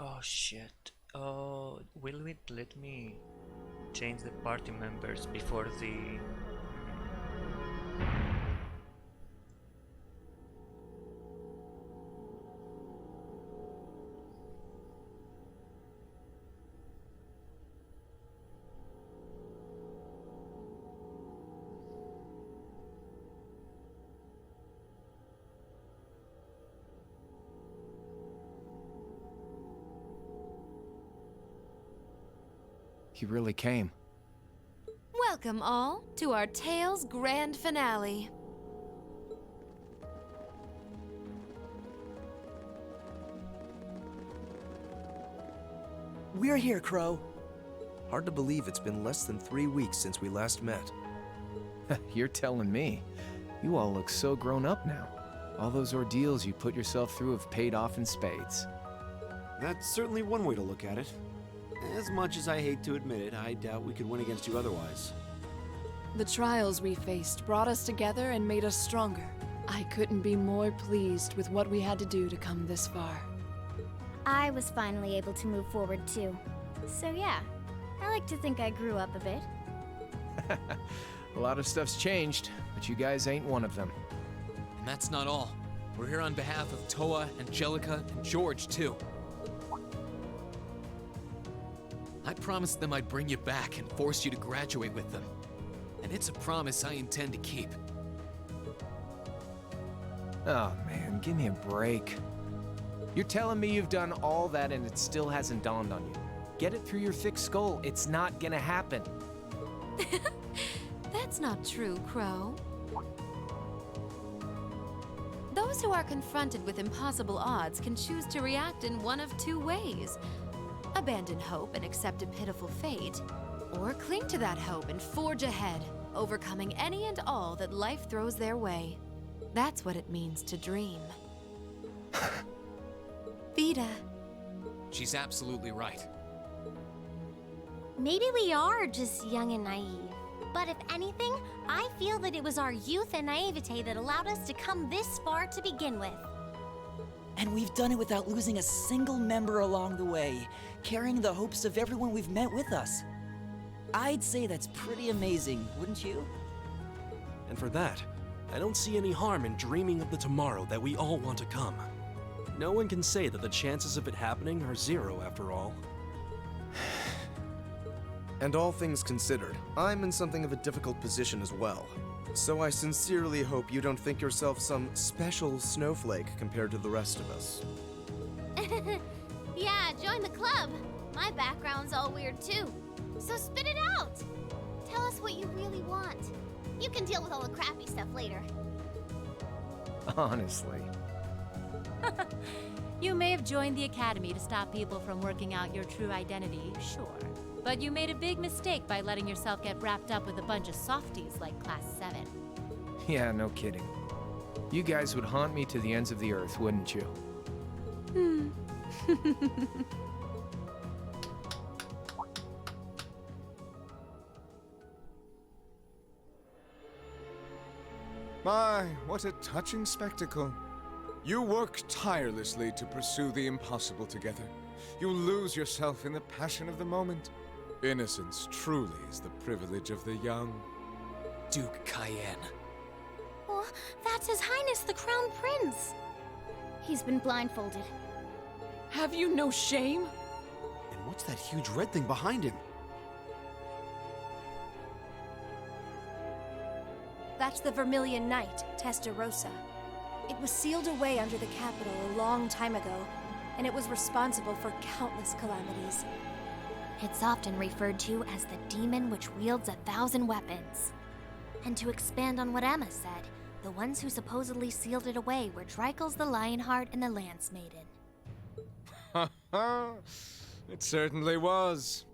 Oh shit. Oh, will it let me change the party members before the... He really came. Welcome all to our Tales Grand Finale. We're here, Crow. Hard to believe it's been less than 3 weeks since we last met. You're telling me. You all look so grown up now. All those ordeals you put yourself through have paid off in spades. That's certainly one way to look at it. As much as I hate to admit it, I doubt we could win against you otherwise. The trials we faced brought us together and made us stronger. I couldn't be more pleased with what we had to do to come this far. I was finally able to move forward too. So yeah, I like to think I grew up a bit. A lot of stuff's changed, but you guys ain't one of them. And that's not all. We're here on behalf of Toa, Angelica, and George, too. I promised them I'd bring you back and force you to graduate with them. And it's a promise I intend to keep. Oh man, give me a break. You're telling me you've done all that and it still hasn't dawned on you. Get it through your thick skull, it's not gonna happen. That's not true, Crow. Those who are confronted with impossible odds can choose to react in one of two ways. Abandon hope and accept a pitiful fate, or cling to that hope and forge ahead, overcoming any and all that life throws their way. That's what it means to dream. Vida. She's absolutely right. Maybe we are just young and naive. But if anything, I feel that it was our youth and naivete that allowed us to come this far to begin with. And we've done it without losing a single member along the way, carrying the hopes of everyone we've met with us. I'd say that's pretty amazing, wouldn't you? And for that, I don't see any harm in dreaming of the tomorrow that we all want to come. No one can say that the chances of it happening are zero after all. And all things considered, I'm in something of a difficult position as well. So I sincerely hope you don't think yourself some special snowflake compared to the rest of us. Yeah, join the club. My background's all weird too. So spit it out. Tell us what you really want. You can deal with all the crappy stuff later. Honestly. You may have joined the Academy to stop people from working out your true identity, sure. But you made a big mistake by letting yourself get wrapped up with a bunch of softies like Class 7. Yeah, no kidding. You guys would haunt me to the ends of the earth, wouldn't you? My, what a touching spectacle. You work tirelessly to pursue the impossible together. You lose yourself in the passion of the moment. Innocence truly is the privilege of the young. Duke Cayenne. Oh, that's His Highness the Crown Prince. He's been blindfolded. Have you no shame? And what's that huge red thing behind him? That's the Vermillion Knight, Testarossa. It was sealed away under the capital a long time ago, and it was responsible for countless calamities. It's often referred to as the demon which wields 1,000 weapons. And to expand on what Emma said, the ones who supposedly sealed it away were Dreikel's the Lionheart and the Lance Maiden. Ha ha! It certainly was.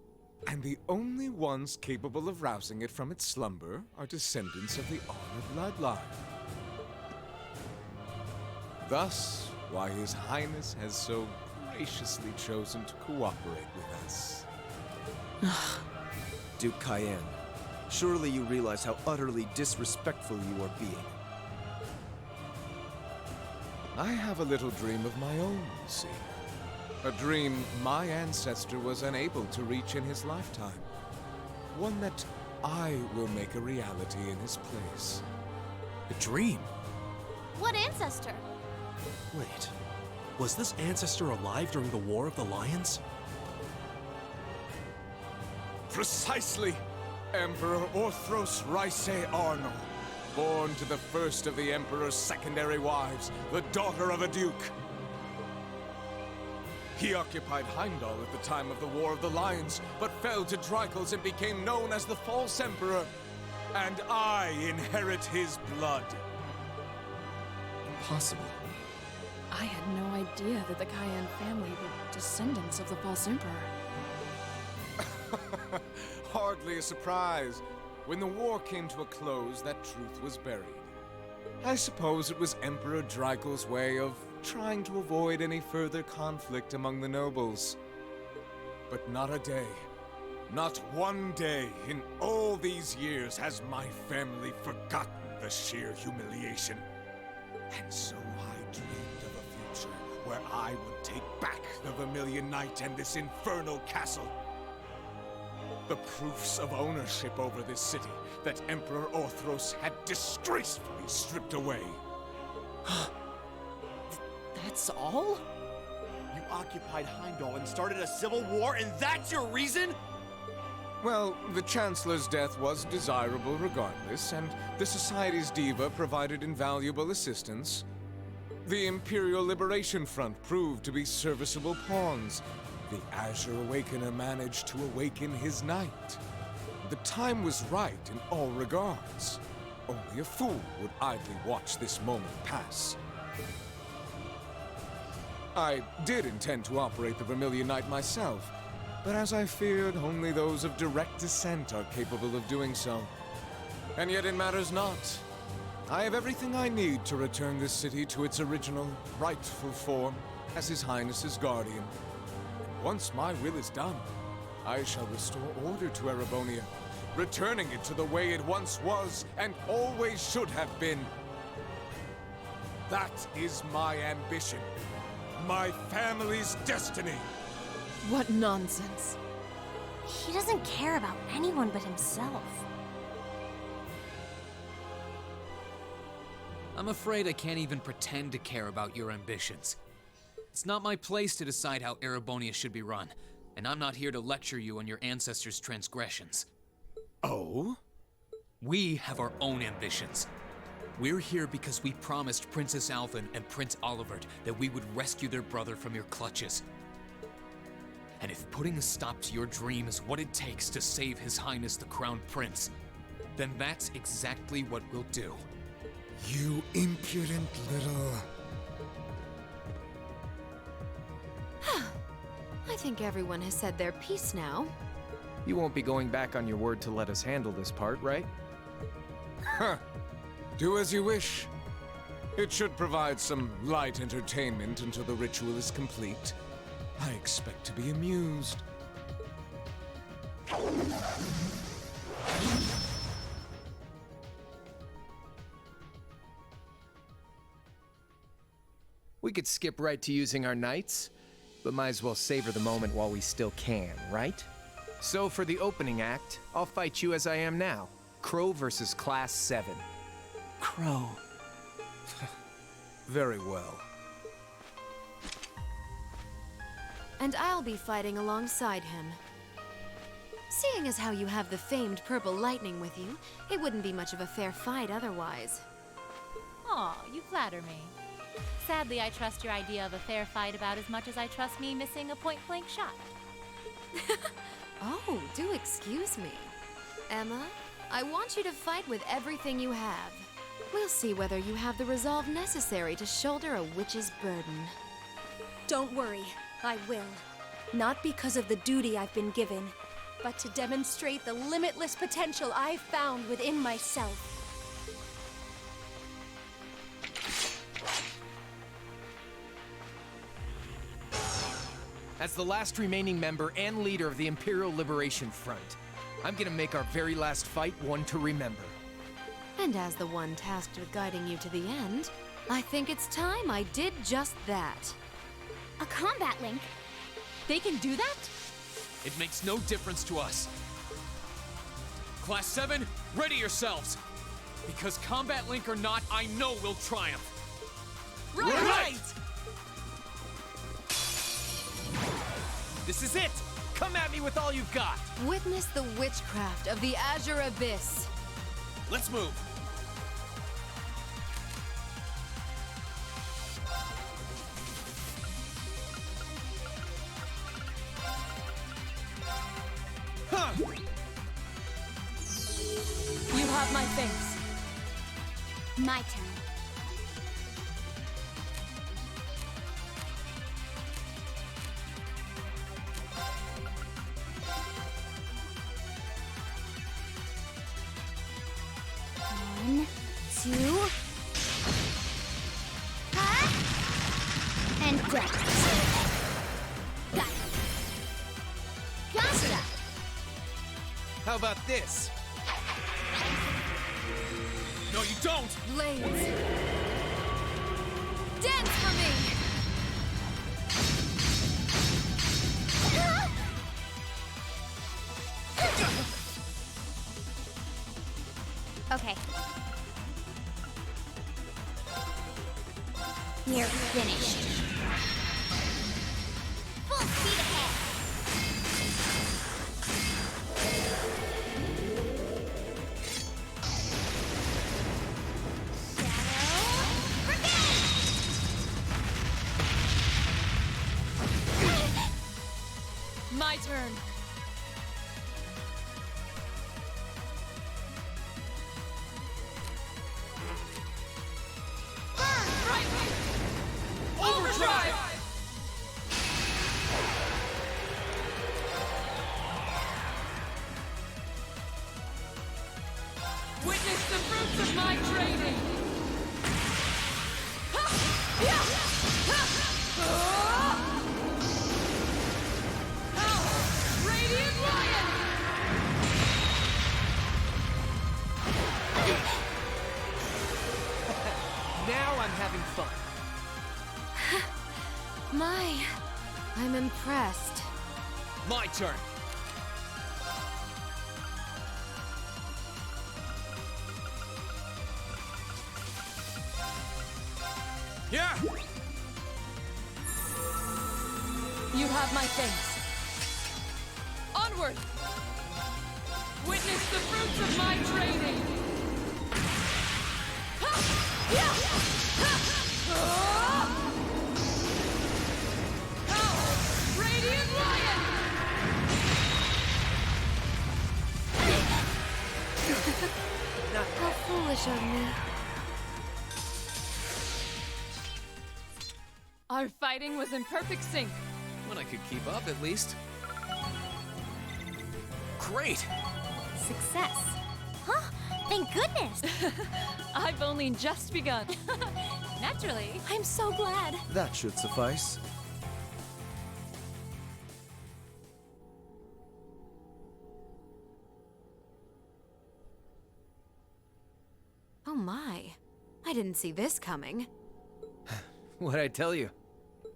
And the only ones capable of rousing it from its slumber are descendants of the honored bloodline. Thus, why His Highness has so graciously chosen to cooperate with us. Duke Cayenne, surely you realize how utterly disrespectful you are being. I have a little dream of my own, you see. A dream my ancestor was unable to reach in his lifetime. One that I will make a reality in his place. A dream? What ancestor? Wait, was this ancestor alive during the War of the Lions? Precisely! Emperor Orthros Ryse Arno, born to the first of the Emperor's secondary wives, the daughter of a duke. He occupied Heimdall at the time of the War of the Lions, but fell to Dreichels and became known as the False Emperor. And I inherit his blood. Impossible. I had no idea that the Cayenne family were descendants of the False Emperor. Hardly a surprise. When the war came to a close, that truth was buried. I suppose it was Emperor Dreichel's way of trying to avoid any further conflict among the nobles. But not a day, not one day in all these years has my family forgotten the sheer humiliation. And so I dreamed of a future where I would take back the Vermillion Knight and this infernal castle. The proofs of ownership over this city that Emperor Orthros had disgracefully stripped away. That's all? You occupied Heimdall and started a civil war, and that's your reason? Well, the Chancellor's death was desirable regardless, and the Society's diva provided invaluable assistance. The Imperial Liberation Front proved to be serviceable pawns. The Azure Awakener managed to awaken his knight. The time was right in all regards. Only a fool would idly watch this moment pass. I did intend to operate the Vermillion Knight myself, but as I feared, only those of direct descent are capable of doing so. And yet it matters not. I have everything I need to return this city to its original, rightful form as His Highness's guardian. And once my will is done, I shall restore order to Erebonia, returning it to the way it once was and always should have been. That is my ambition. My family's destiny. What nonsense. He doesn't care about anyone but himself. I'm afraid I can't even pretend to care about your ambitions. It's not my place to decide how Erebonia should be run, and I'm not here to lecture you on your ancestors' transgressions. Oh? We have our own ambitions. We're here because we promised Princess Alvin and Prince Olivert that we would rescue their brother from your clutches. And if putting a stop to your dream is what it takes to save His Highness the Crown Prince, then that's exactly what we'll do. You impudent little... I think everyone has said their piece now. You won't be going back on your word to let us handle this part, right? Huh. Do as you wish. It should provide some light entertainment until the ritual is complete. I expect to be amused. We could skip right to using our knights, but might as well savor the moment while we still can, right? So for the opening act, I'll fight you as I am now. Crow versus Class 7. Crow. Very well. And I'll be fighting alongside him. Seeing as how you have the famed purple lightning with you, it wouldn't be much of a fair fight otherwise. Aw, you flatter me. Sadly, I trust your idea of a fair fight about as much as I trust me missing a point-blank shot. Oh, do excuse me. Emma, I want you to fight with everything you have. We'll see whether you have the resolve necessary to shoulder a witch's burden. Don't worry, I will. Not because of the duty I've been given, but to demonstrate the limitless potential I've found within myself. As the last remaining member and leader of the Imperial Liberation Front, I'm gonna make our very last fight one to remember. And as the one tasked with guiding you to the end, I think it's time I did just that. A combat link? They can do that? It makes no difference to us. Class 7, ready yourselves! Because Combat Link or not, I know we'll triumph! Right! This is it! Come at me with all you've got! Witness the witchcraft of the Azure Abyss. Let's move. Huh! You have my thanks. My turn. One, two. And done. Got it. Gotcha! How about this? No, you don't! Blades. Dance for me! Okay. You're finished. Full speed ahead. My turn. Overdrive! Witness the fruits of my training. Radiant Lion! Now I'm having fun. I'm impressed. My turn! Yeah! You have my thanks. Onward! Witness the fruits of my training. Radiant Lion! How foolish of me. Our fighting was in perfect sync. When I could keep up, at least. Great! Success. Huh? Thank goodness. I've only just begun. Naturally. I'm so glad. That should suffice. Oh my. I didn't see this coming. What'd I tell you?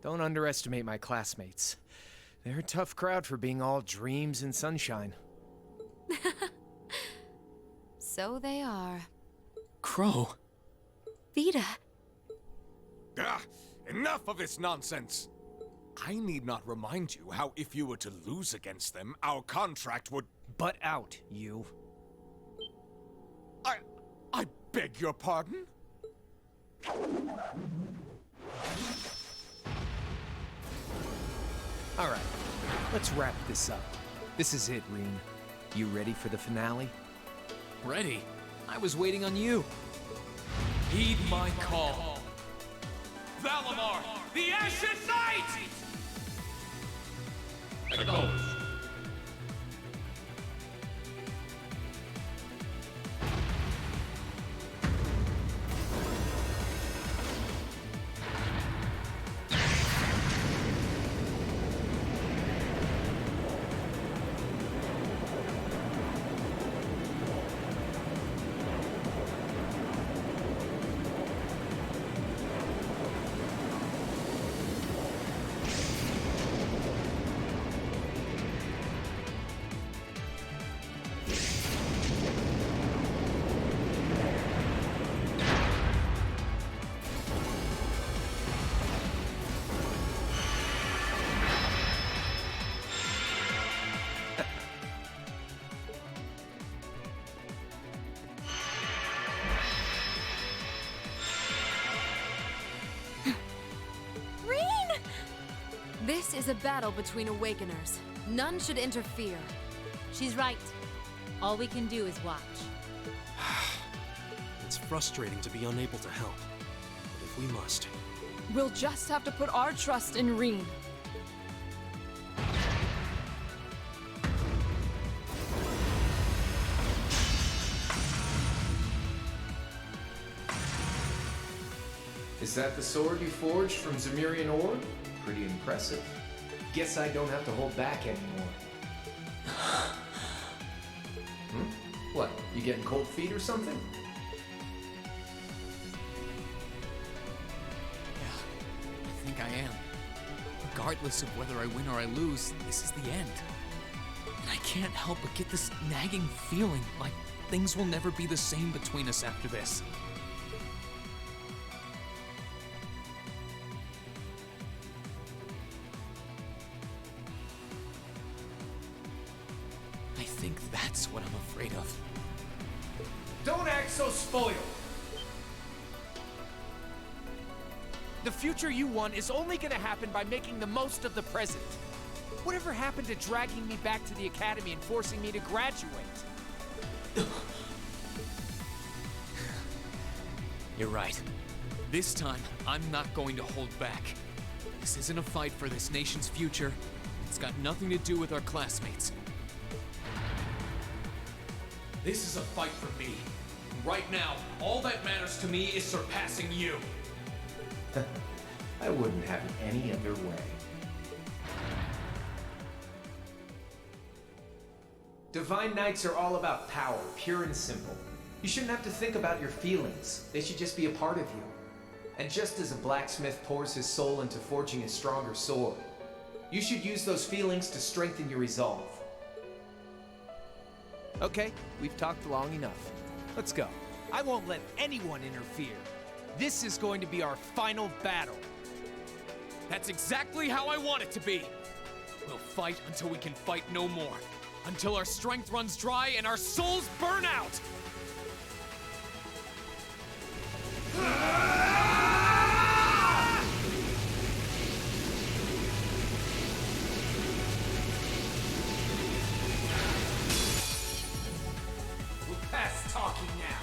Don't underestimate my classmates. They're a tough crowd for being all dreams and sunshine. So they are. Crow. Vita. Enough of this nonsense! I need not remind you how if you were to lose against them, our contract would... Butt out, you. I beg your pardon? Alright, let's wrap this up. This is it, Reen. You ready for the finale? Ready? I was waiting on you. Heed my call. Valimar, the Ashen Knight! Acknowledged. This is a battle between Awakeners. None should interfere. She's right. All we can do is watch. It's frustrating to be unable to help, but if we must. We'll just have to put our trust in Reen. Is that the sword you forged from Vermillion ore? Pretty impressive. Guess I don't have to hold back anymore. What, you getting cold feet or something? Yeah, I think I am. Regardless of whether I win or I lose, this is the end. And I can't help but get this nagging feeling like things will never be the same between us after this. I think that's what I'm afraid of. Don't act so spoiled! The future you want is only gonna happen by making the most of the present. Whatever happened to dragging me back to the academy and forcing me to graduate? You're right. This time, I'm not going to hold back. This isn't a fight for this nation's future. It's got nothing to do with our classmates. This is a fight for me. Right now, all that matters to me is surpassing you. I wouldn't have it any other way. Divine Knights are all about power, pure and simple. You shouldn't have to think about your feelings. They should just be a part of you. And just as a blacksmith pours his soul into forging a stronger sword, you should use those feelings to strengthen your resolve. Okay, we've talked long enough. Let's go. I won't let anyone interfere. This is going to be our final battle. That's exactly how I want it to be. We'll fight until we can fight no more. Until our strength runs dry and our souls burn out! We're past talking now.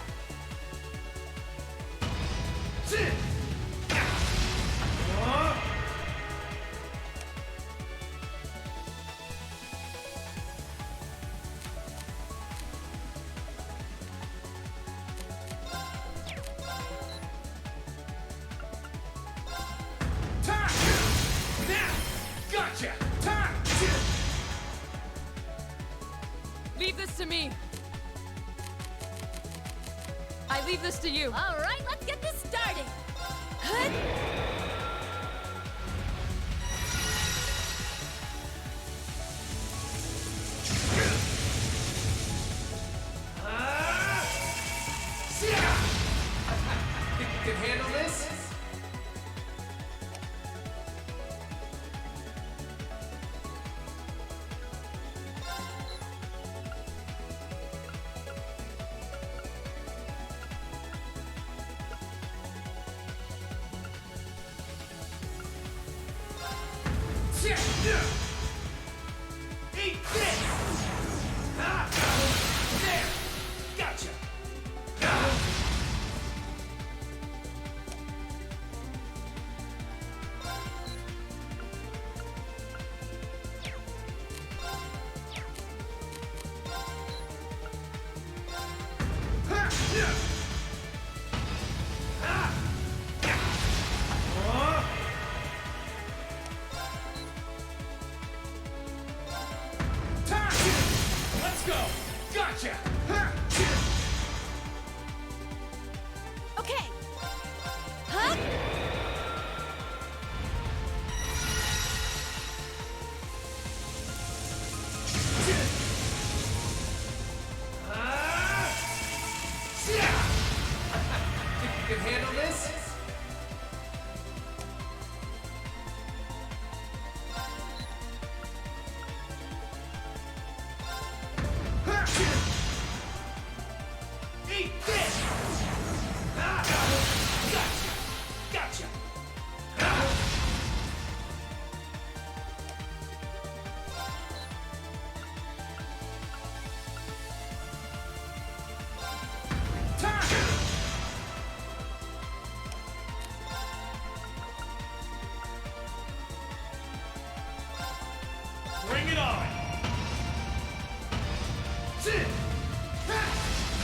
Gotcha! Leave this to me. I leave this to you. All right, let's get this started. Think you can handle this? Eat this! There! Gotcha! Let's go! Gotcha! Okay. Think you can handle this? Eat this! Gotcha! Gotcha! Bring it on!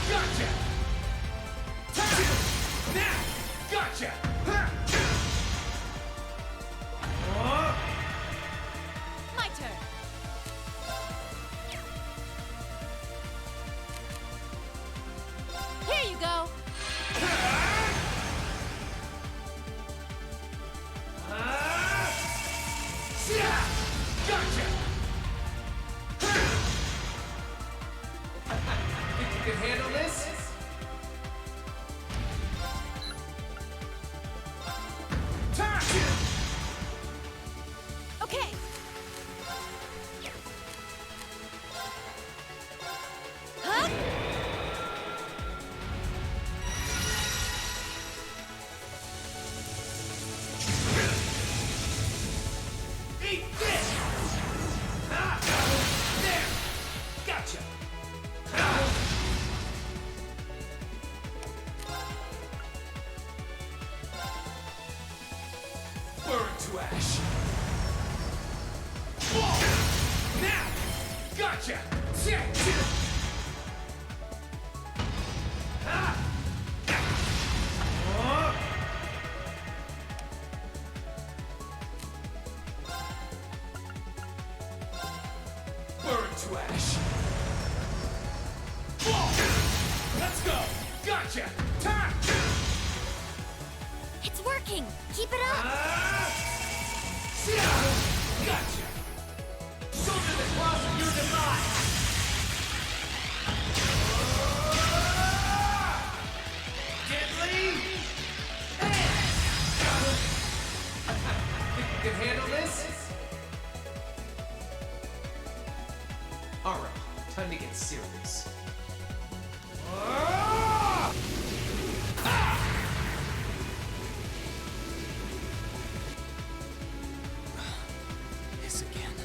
Gotcha! Now! Gotcha! My turn. Here you go. Gotcha! Think you can handle this? Okay. Huh? Eat this! There! Gotcha! Burn to ash! Whoa! Now! Gotcha! Burn to ash! Whoa! Let's go! Gotcha! Time! It's working! Keep it up! Gotcha! Shoulder the cross of your demise! Deadly! Think you can handle this? Alright, time to get serious. This again.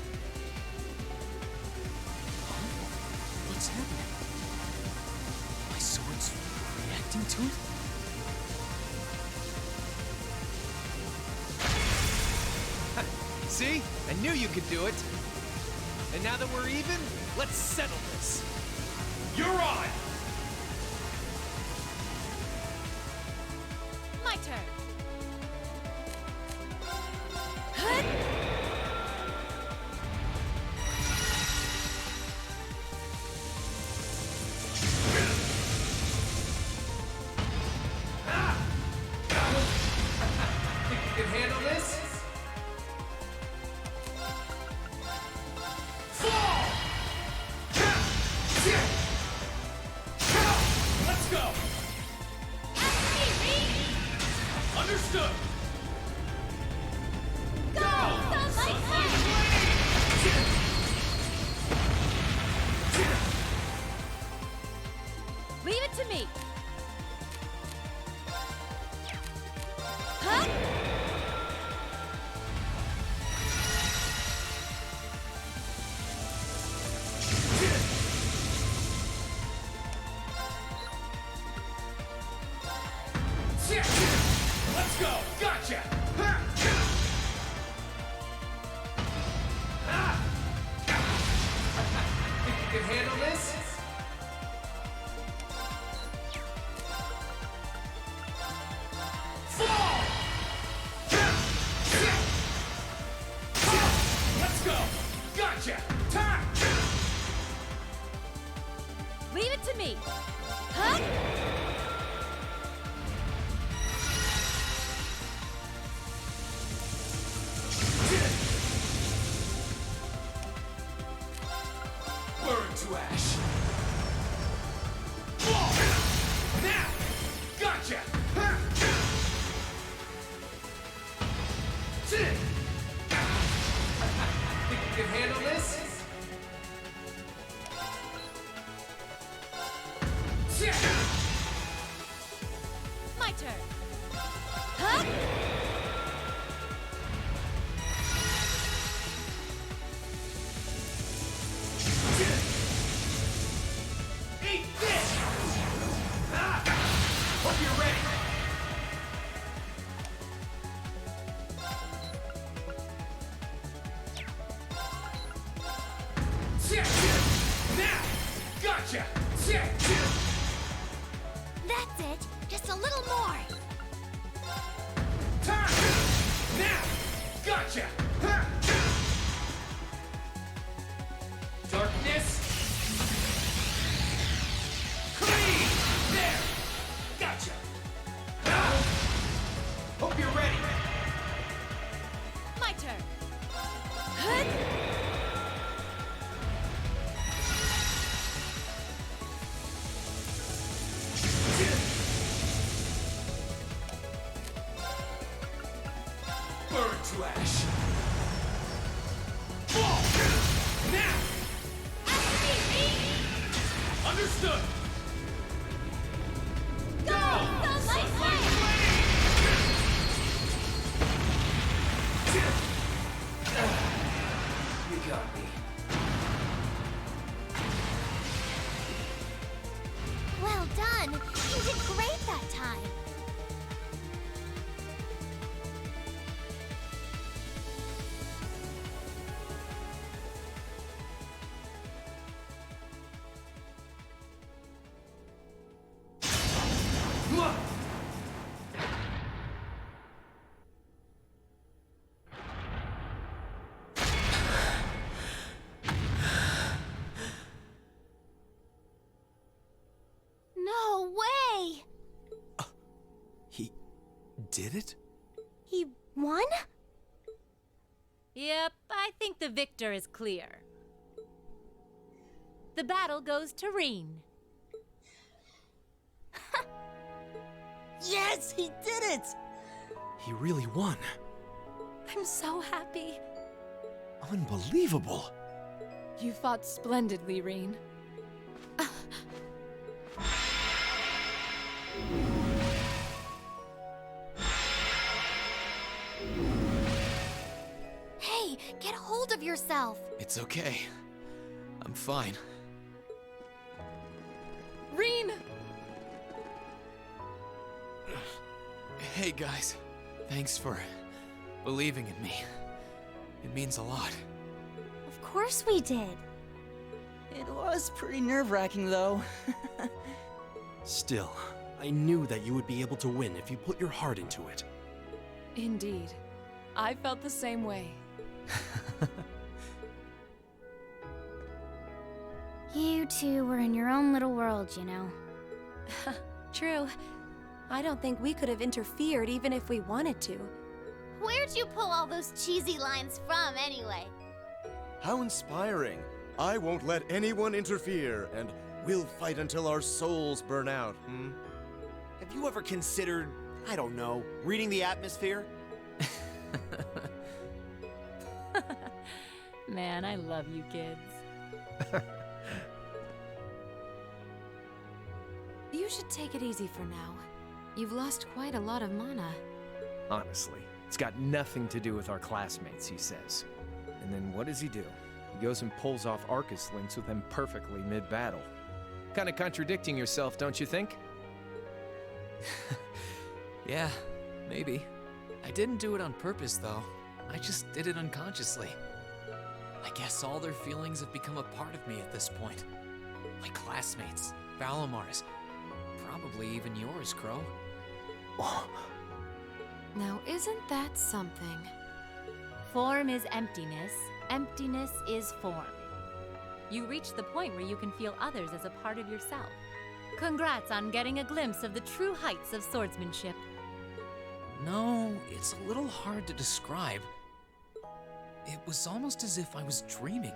Huh? What's happening? My sword's reacting to it? See? I knew you could do it. And now that we're even, let's settle this. You're on! My turn. Think you can handle this? Fall! Let's go! Understood! Go! Leave it to me. Huh? Let's go! Gotcha! Think you can handle this? Fall! Let's go! Gotcha! Time! Leave it to me. Huh? Burn to ash! Whoa! Now! Gotcha! Think you can handle this? My turn. Huh? Eat this! Hope you're ready! to ash. Now! Understood! Go! You got me. Well done! You did great that time! No way! He did it? He won? Yep, I think the victor is clear. The battle goes to Reen. Yes, he did it! He really won. I'm so happy. Unbelievable. You fought splendidly, Reen. Hey, get hold of yourself! It's okay. I'm fine. Reen! Hey guys, thanks for believing in me. It means a lot. Of course we did. It was pretty nerve-wracking, though. Still, I knew that you would be able to win if you put your heart into it. Indeed. I felt the same way. You two were in your own little world, you know. True. I don't think we could have interfered even if we wanted to. Where'd you pull all those cheesy lines from, anyway? How inspiring. I won't let anyone interfere, and we'll fight until our souls burn out, Have you ever considered, I don't know, reading the atmosphere? Man, I love you kids. You should take it easy for now. You've lost quite a lot of mana. Honestly, it's got nothing to do with our classmates, he says. And then what does he do? He goes and pulls off Arcus links with them perfectly mid-battle. Kinda contradicting yourself, don't you think? Yeah, maybe. I didn't do it on purpose, though. I just did it unconsciously. I guess all their feelings have become a part of me at this point. My classmates, Valamar's, probably even yours, Crow. Now, isn't that something? Form is emptiness. Emptiness is form. You reach the point where you can feel others as a part of yourself. Congrats on getting a glimpse of the true heights of swordsmanship. No, it's a little hard to describe. It was almost as if I was dreaming.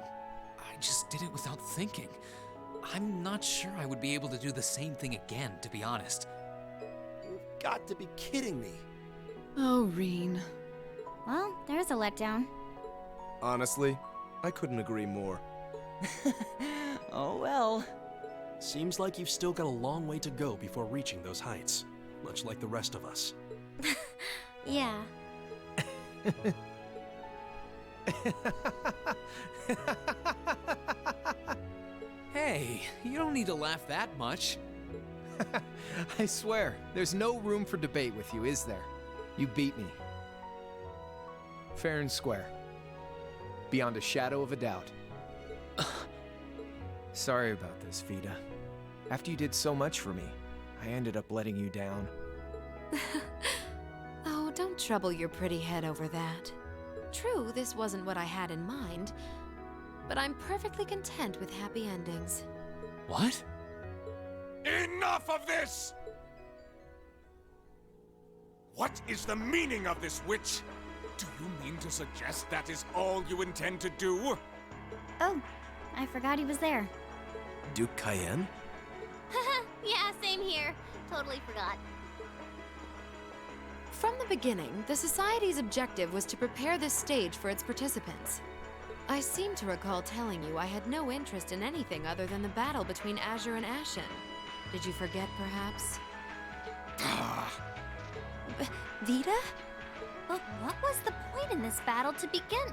I just did it without thinking. I'm not sure I would be able to do the same thing again, to be honest. You've got to be kidding me. Oh, Reen. Well, there's a letdown. Honestly, I couldn't agree more. Oh well. Seems like you've still got a long way to go before reaching those heights, much like the rest of us. Yeah. Hey, you don't need to laugh that much. I swear, there's no room for debate with you, is there? You beat me. Fair and square. Beyond a shadow of a doubt. Sorry about this, Vida. After you did so much for me, I ended up letting you down. Oh, don't trouble your pretty head over that. True, this wasn't what I had in mind, but I'm perfectly content with happy endings. What? Enough of this! What is the meaning of this, witch? Do you mean to suggest that is all you intend to do? Oh, I forgot he was there. Duke Cayenne? Yeah, same here. Totally forgot. From the beginning, the Society's objective was to prepare this stage for its participants. I seem to recall telling you I had no interest in anything other than the battle between Azure and Ashen. Did you forget, perhaps? Vita? But what was the point in this battle to begin?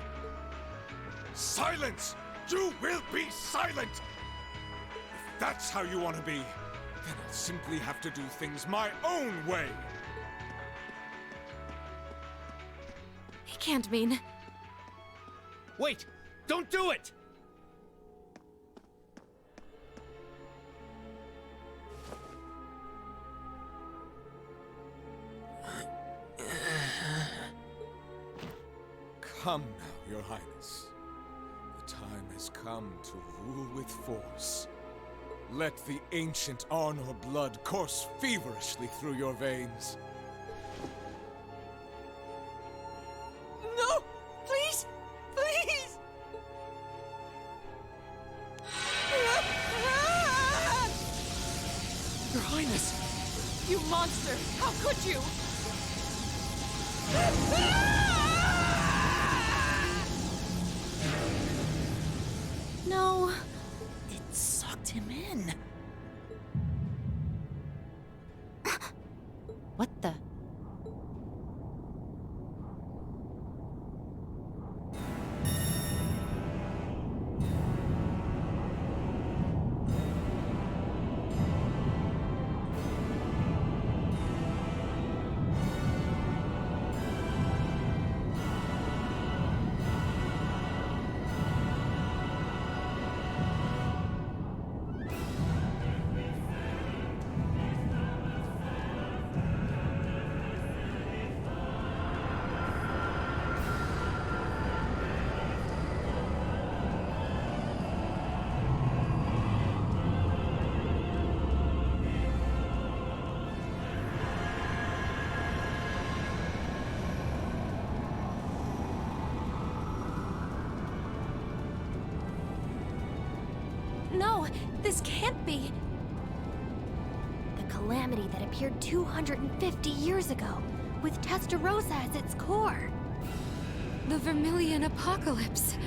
Silence! You will be silent! If that's how you want to be, then I'll simply have to do things my own way! He can't mean... Wait! Don't do it! Come now, Your Highness. The time has come to rule with force. Let the ancient Arnor blood course feverishly through your veins. No! Please! Please! Your Highness! You monster! How could you? No. It sucked him in. What the? No, this can't be. The calamity that appeared 250 years ago, with Testarossa as its core. The Vermillion Apocalypse.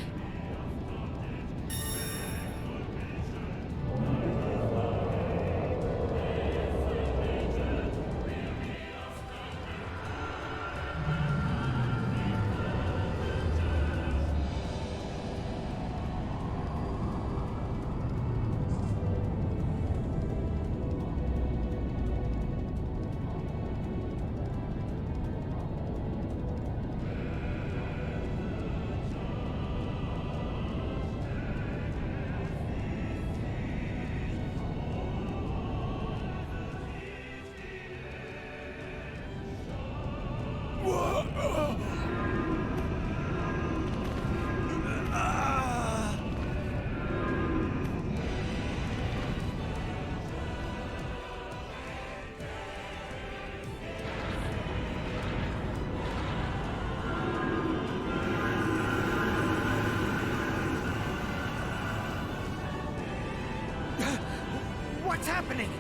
What's happening?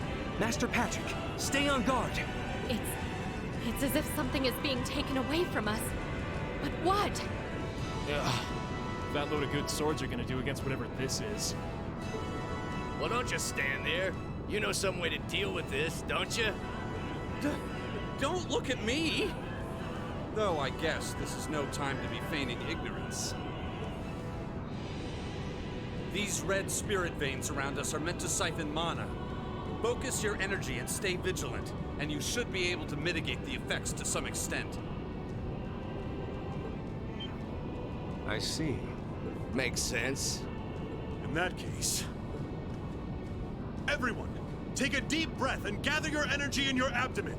Master Patrick, stay on guard. It's as if something is being taken away from us. But what? Ugh. That load of good swords are gonna do against whatever this is. Well, don't just stand there. You know some way to deal with this, don't you? Don't look at me! Though I guess this is no time to be feigning ignorance. These red spirit veins around us are meant to siphon mana. Focus your energy and stay vigilant, and you should be able to mitigate the effects to some extent. I see. Makes sense. In that case... Everyone, take a deep breath and gather your energy in your abdomen.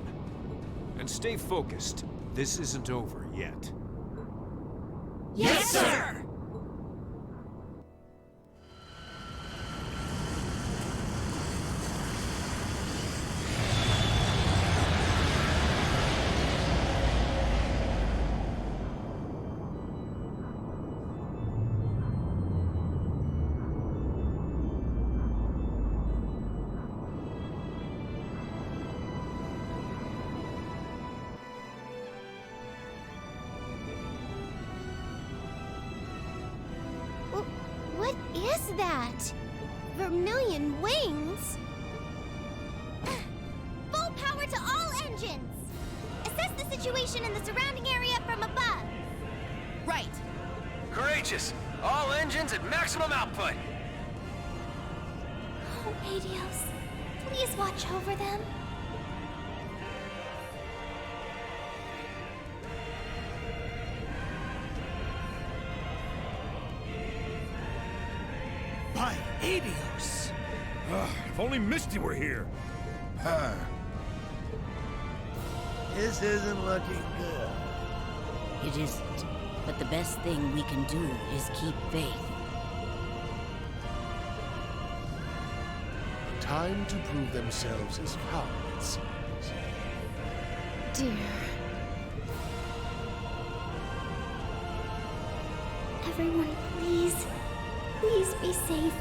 And stay focused. This isn't over yet. Yes, sir! is that? Vermillion wings? Full power to all engines! Assess the situation in the surrounding area from above. Right. Courageous. All engines at maximum output. Oh, Adios. Please watch over them. By Adios! If only Misty were here. This isn't looking good. It isn't. But the best thing we can do is keep faith. Time to prove themselves as cowards. Dear. Everyone, please. Please be safe.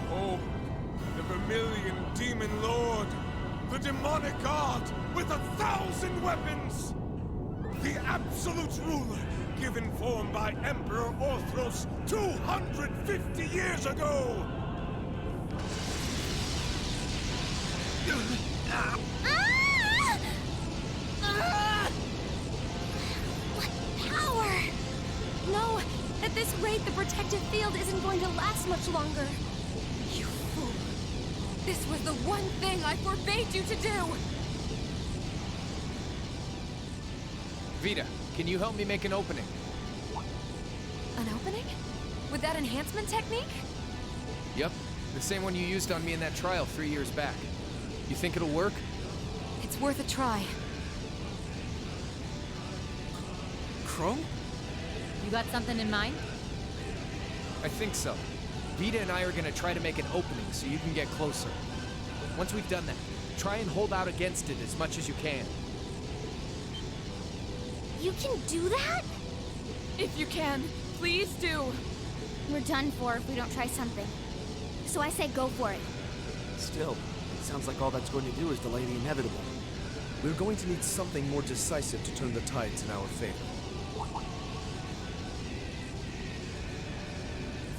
Oh, the Vermillion Demon Lord, the demonic god with 1,000 weapons! The absolute ruler, given form by Emperor Orthros 250 years ago! What power! No! At this rate, the protective field isn't going to last much longer. You fool. This was the one thing I forbade you to do! Vita, can you help me make an opening? An opening? With that enhancement technique? Yep, the same one you used on me in that trial 3 years back. You think it'll work? It's worth a try. Chrome? You got something in mind? I think so. Vita and I are gonna try to make an opening so you can get closer. Once we've done that, try and hold out against it as much as you can. You can do that? If you can, please do. We're done for if we don't try something. So I say go for it. Still, it sounds like all that's going to do is delay the inevitable. We're going to need something more decisive to turn the tides in our favor.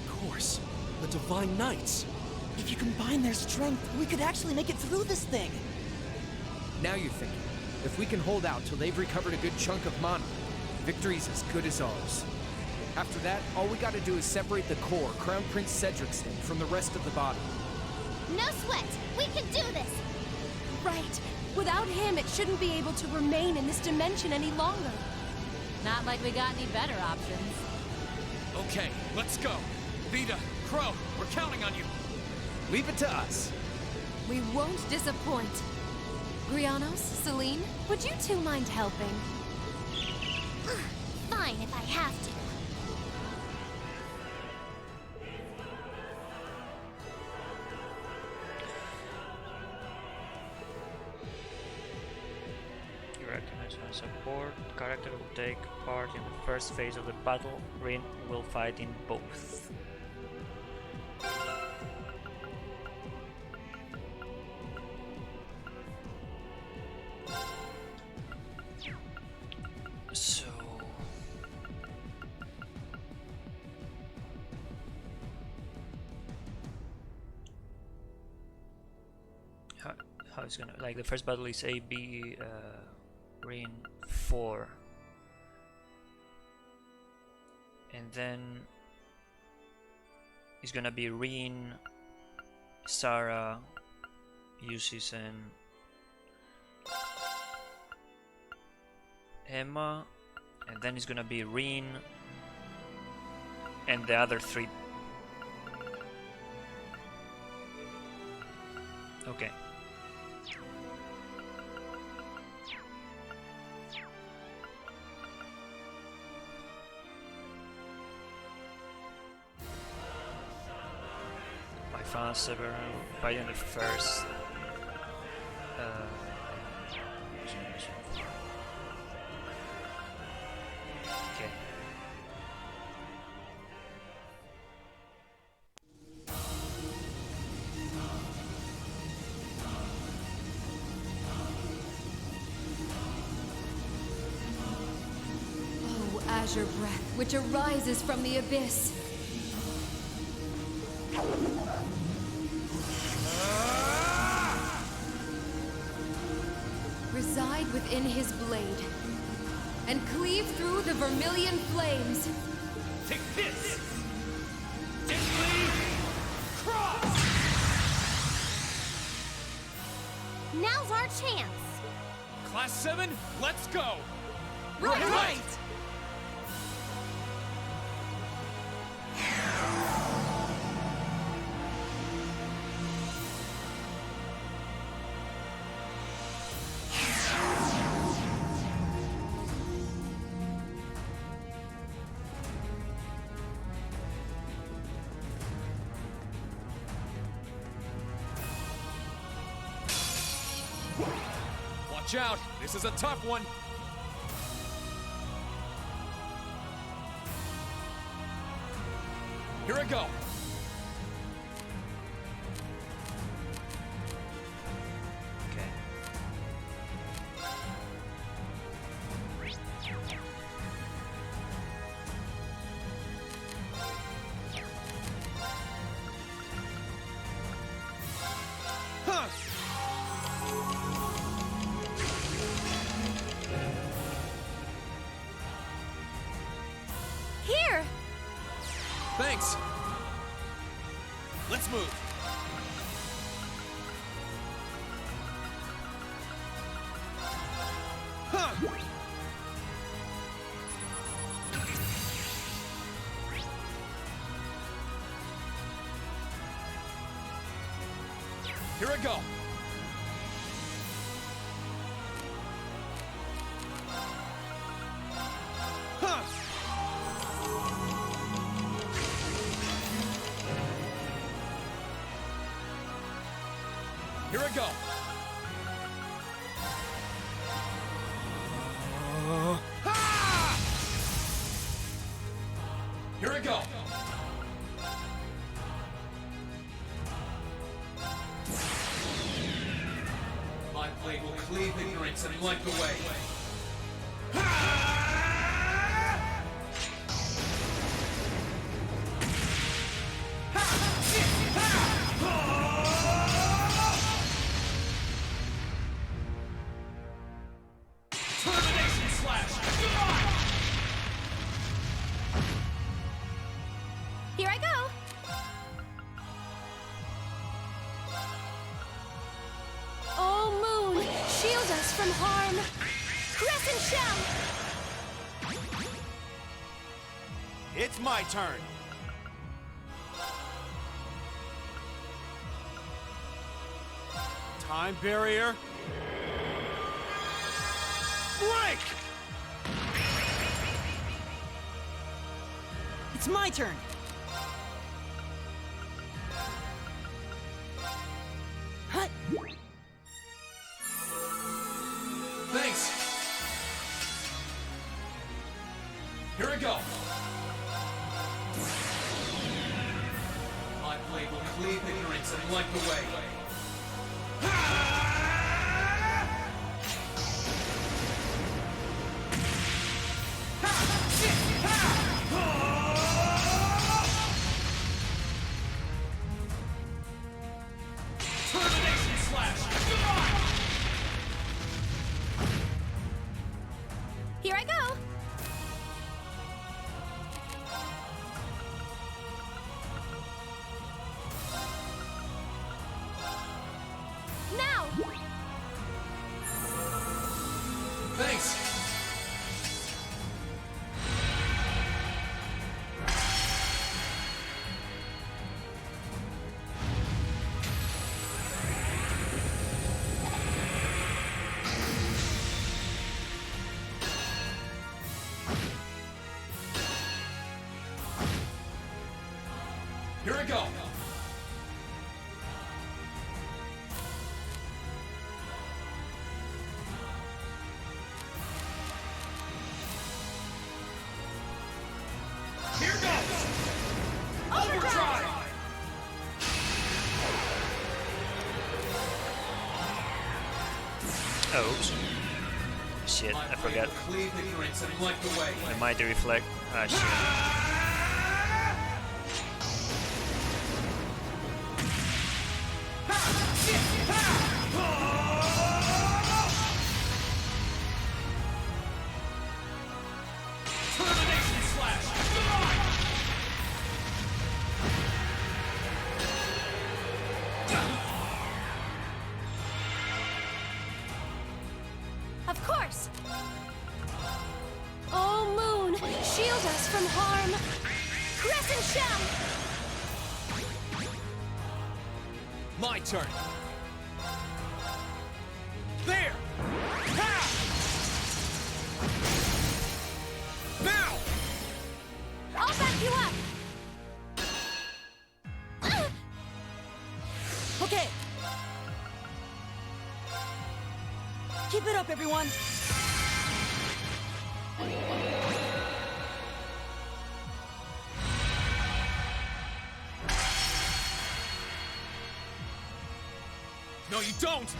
Of course, the Divine Knights. If you combine their strength, we could actually make it through this thing. Now you're thinking. If we can hold out till they've recovered a good chunk of mana, victory's as good as ours. After that, all we gotta do is separate the core, Crown Prince Cedric's from the rest of the body. No sweat! We can do this! Right. Without him, it shouldn't be able to remain in this dimension any longer. Not like we got any better options. Okay, let's go. Vita, Crow, we're counting on you. Leave it to us. We won't disappoint. Grianos, Celine, would you two mind helping? Fine if I have to. You recognize as support. Character will take part in the first phase of the battle. Rin will fight in both. So how it's gonna, like, the first battle is AB Rin 4, and then it's gonna be Rin, Sarah, Usis, and Emma, and then it's gonna be Rin and the other three Okay. My final several fighting the first. Okay. Oh, azure breath, which arises from the abyss. Reside within his blade, and cleave through the Vermillion flames. Take this! Dickly cross! Now's our chance! Class 7, let's go! Right! Watch out! This is a tough one! Here I go! Okay. Huh! Here! Thanks! Let's move! Huh! Here I go! Huh! Here I go! Ha! Here I go! My blade will cleave ignorance and light the way. Termination slash! Here I go! Oh, Moon! Shield us from harm! Crescent Shell! It's my turn. Time barrier. Break! It's my turn! Hut! Thanks! Here I go! My blade will cleave ignorance and light the way. Termination slash! Here I go! Now! Thanks! Here I go! Here goes! Overdrive! Oops. Shit, I forgot. I might reflect. Ah, shit. Termination slash! Of course! Oh, Moon, shield us from harm! Crescent Shell! My turn! There! Ha! Now! I'll back you up! Okay! Keep it up, everyone! No, you don't!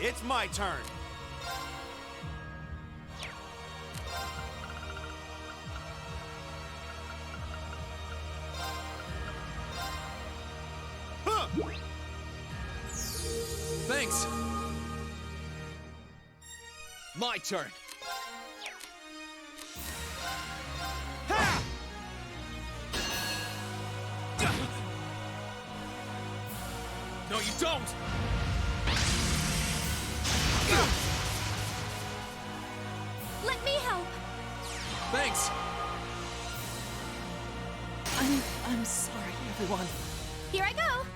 It's my turn. Huh. Thanks! My turn! Ha! No, you don't! Let me help! Thanks! I'm sorry, everyone. Here I go!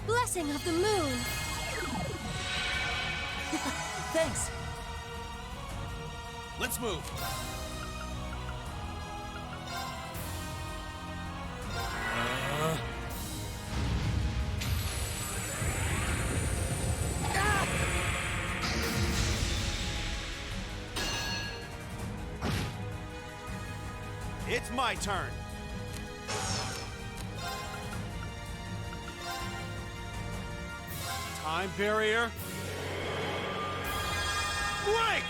Blessing of the moon! Thanks. Let's move! It's my turn. Time barrier. Break!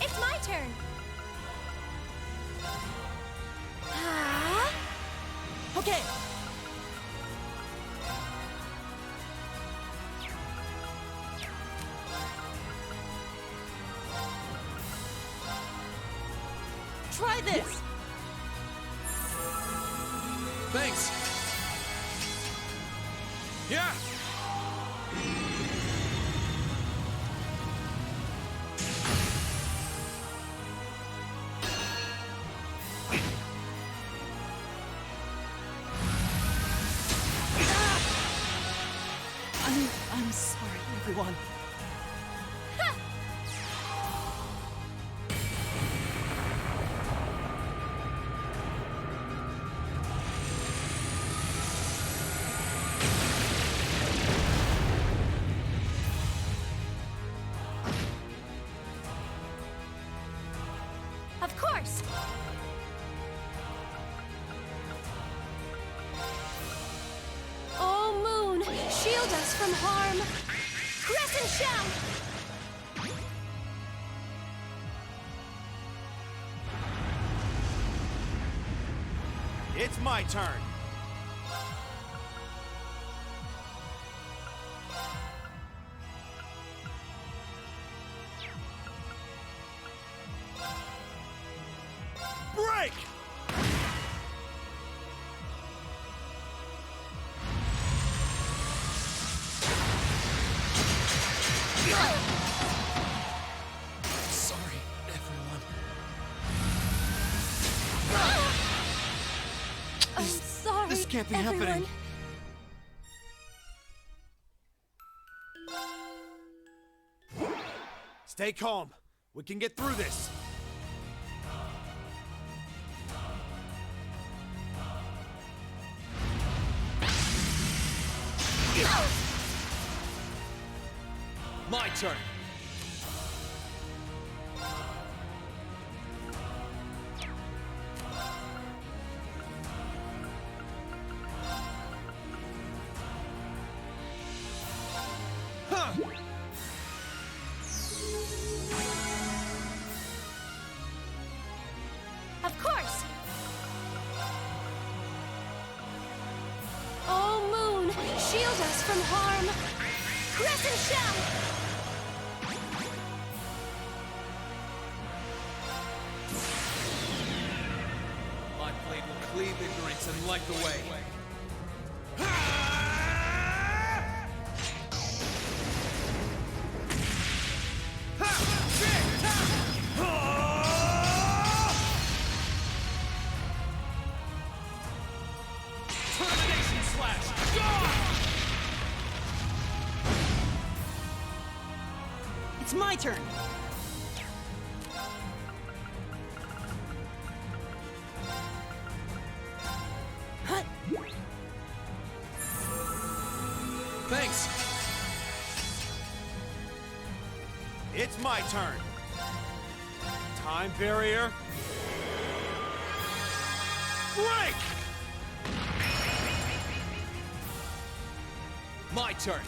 It's my turn! Ah? Okay! Try this! Thanks! Yeah! I'm sorry, everyone. Of course! Oh, Moon, shield us from harm! Crescent Shell! It's my turn. Break! Sorry, everyone. can't be Everyone. happening. Stay calm. We can get through this. My turn. Of course! Oh, Moon, shield us from harm! Crescent Shell! My blade will cleave ignorance and light the way. Termination slash! It's my turn! Hut! Thanks! It's my turn. Time barrier. Break! My turn!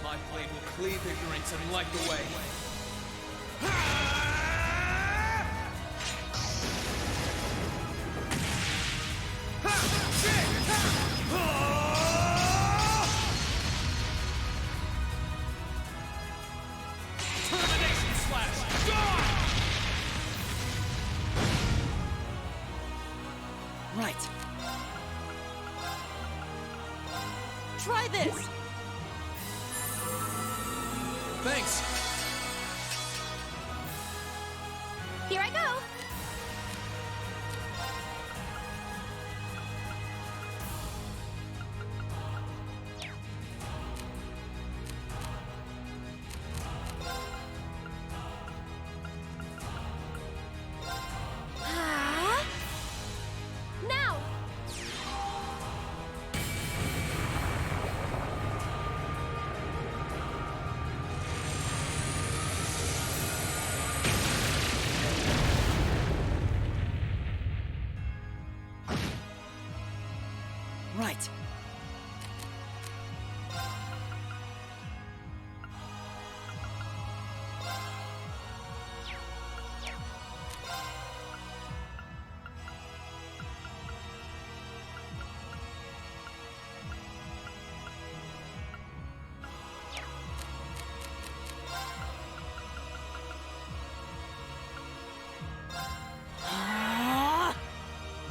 My blade will cleave ignorance and light the way. Termination slash! Right. Try this! Thanks! Here I go! Now! Right.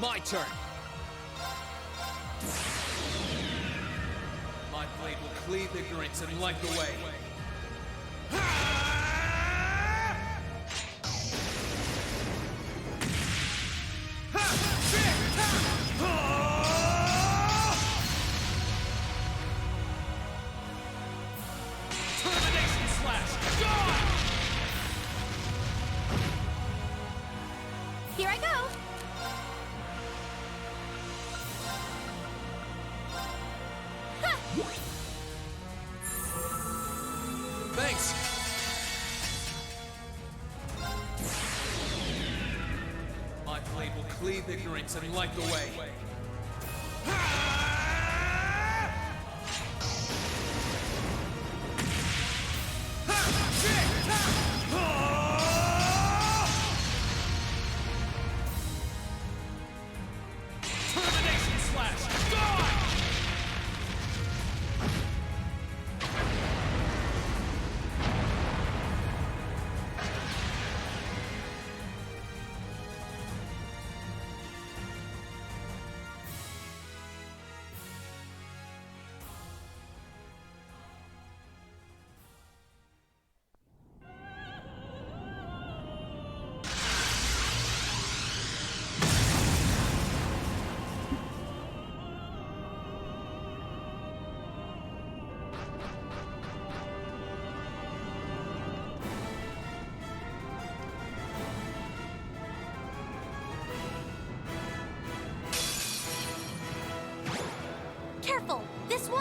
My turn! My blade will cleave ignorance and light the way. Termination slash! Here I go! Thanks! My blade will cleave ignorance and light the way. Termination slash!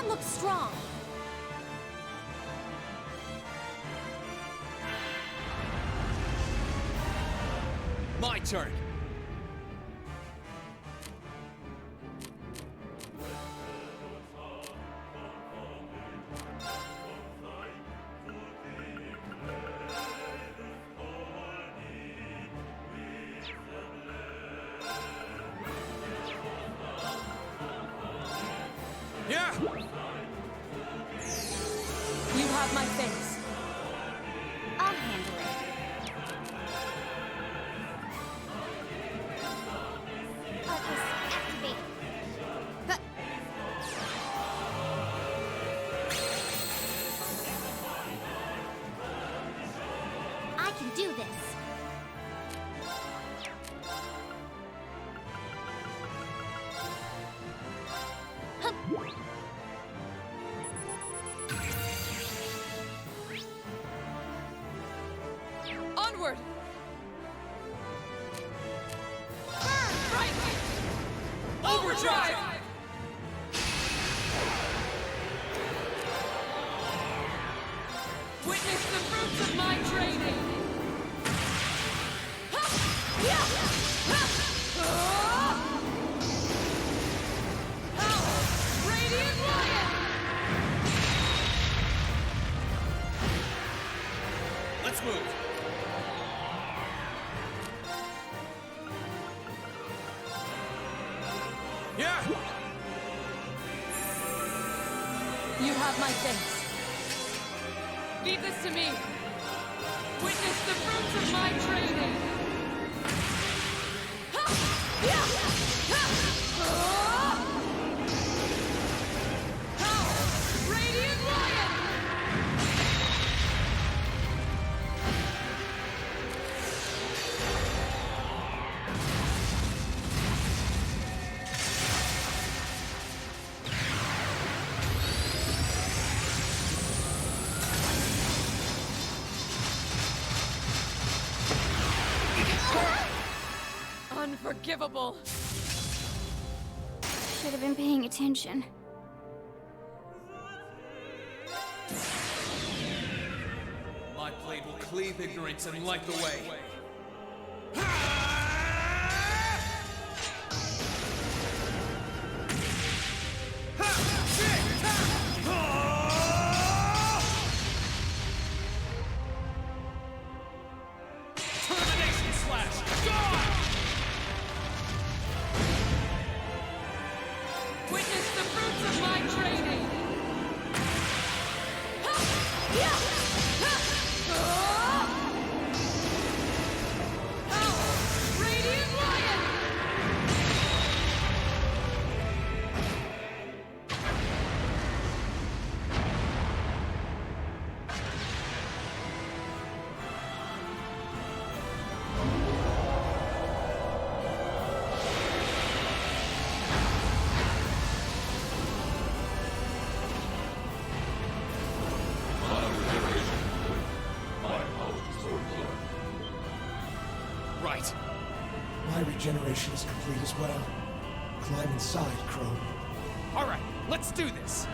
That looks strong. My turn! Yeah! You have my face. I'll handle it. Focus activate. I can do this. Onward! Overdrive! Witness the fruits of my training! Radiant Lion! Let's move. Yeah! You have my face. Leave this to me. Witness the fruits of my training. Radiant Lion! Unforgivable! Should have been paying attention. My blade will cleave ignorance and light the way. Termination slash! Gone! Witness the fruits of my training! Radiant Lion! Right. My regeneration is complete as well. Climb inside, Crow. All right, let's do this.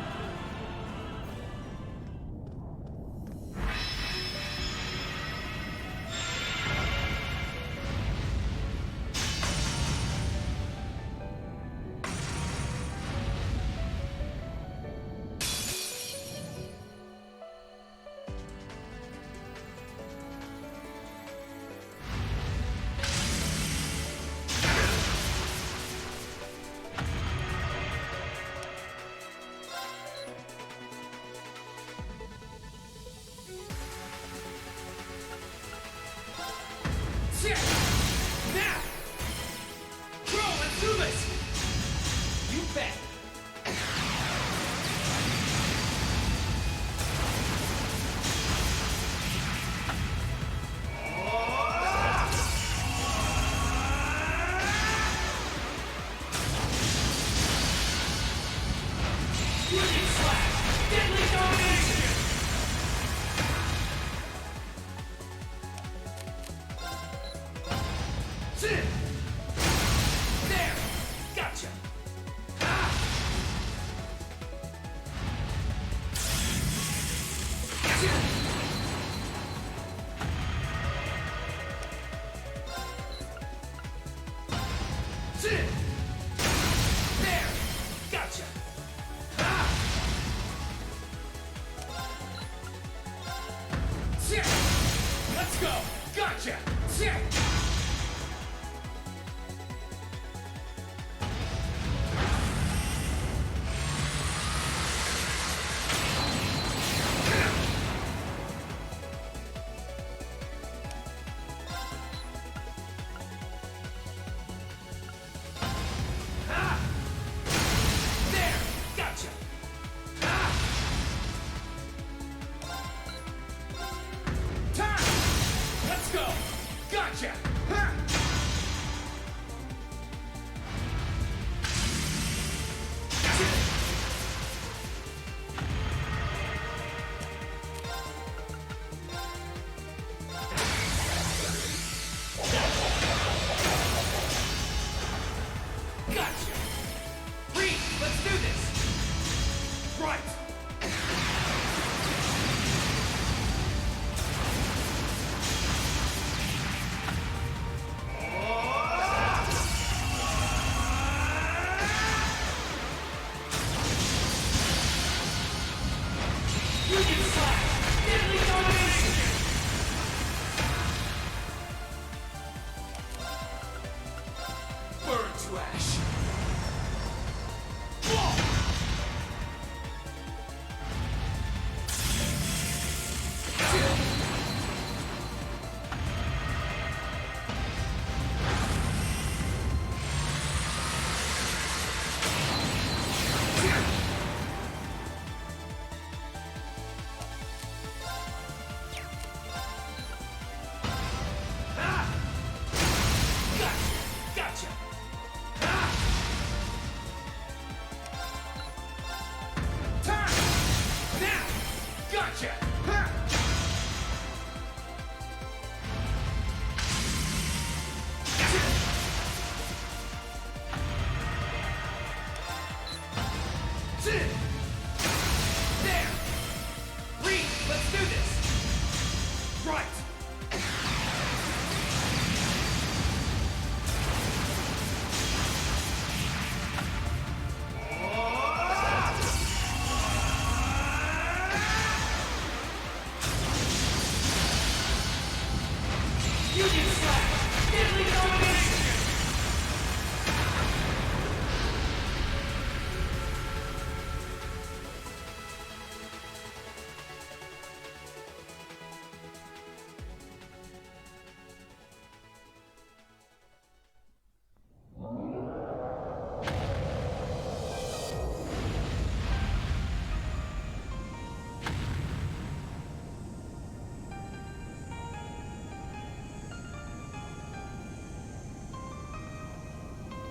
There! Gotcha! Let's go! Gotcha!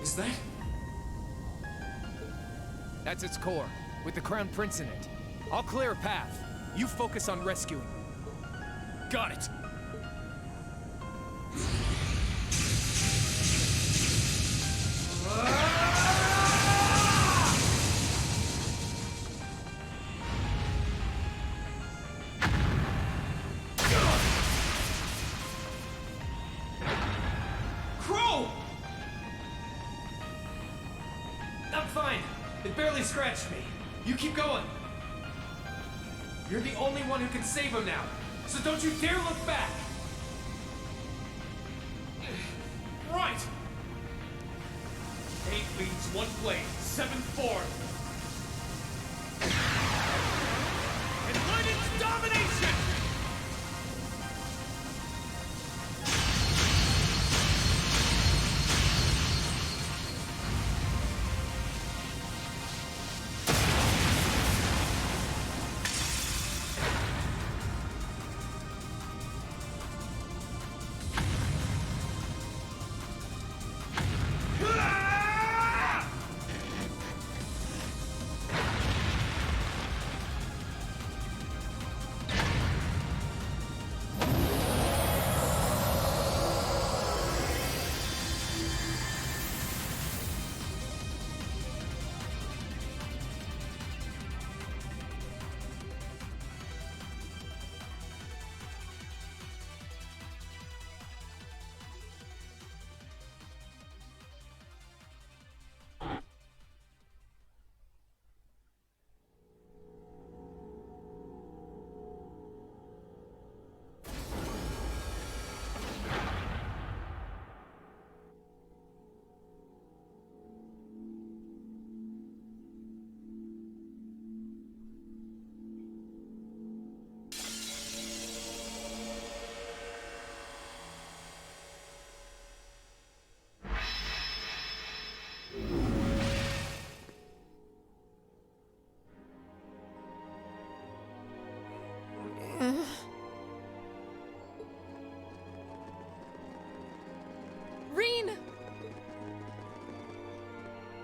Is that? That's its core, with the Crown Prince in it. I'll clear a path. You focus on rescuing. Got it! Scratched me. You keep going. You're the only one who can save him now, so don't you dare look back. Right! 8 leads, 1 blade, 7-4. Enlightened domination!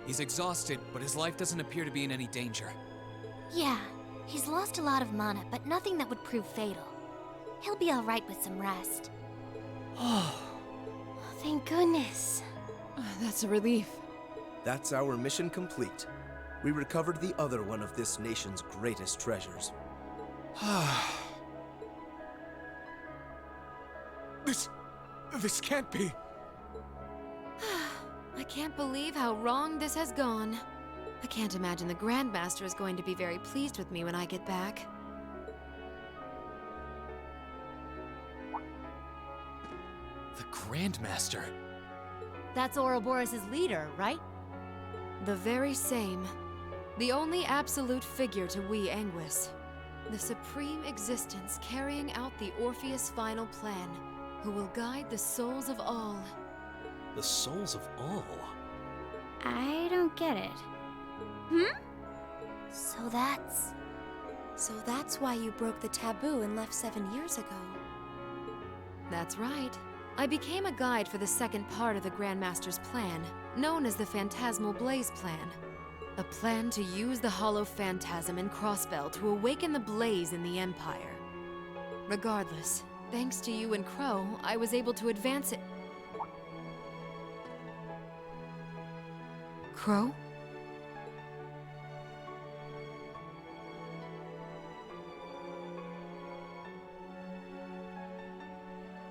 He's exhausted, but his life doesn't appear to be in any danger. Yeah, he's lost a lot of mana, but nothing that would prove fatal. He'll be alright with some rest. Oh, thank goodness. That's a relief. That's our mission complete. We recovered the other one of this nation's greatest treasures. This can't be. I can't believe how wrong this has gone. I can't imagine the Grandmaster is going to be very pleased with me when I get back. The Grandmaster? That's Ouroboros' leader, right? The very same. The only absolute figure to we Anguis. The supreme existence carrying out the Orpheus final plan, who will guide the souls of all. The souls of all? I don't get it. So that's why you broke the taboo and left 7 years ago. That's right. I became a guide for the second part of the Grandmaster's plan, known as the Phantasmal Blaze Plan. A plan to use the Hollow Phantasm in Crossbell to awaken the blaze in the Empire. Regardless, thanks to you and Crow, I was able to advance it. Crow?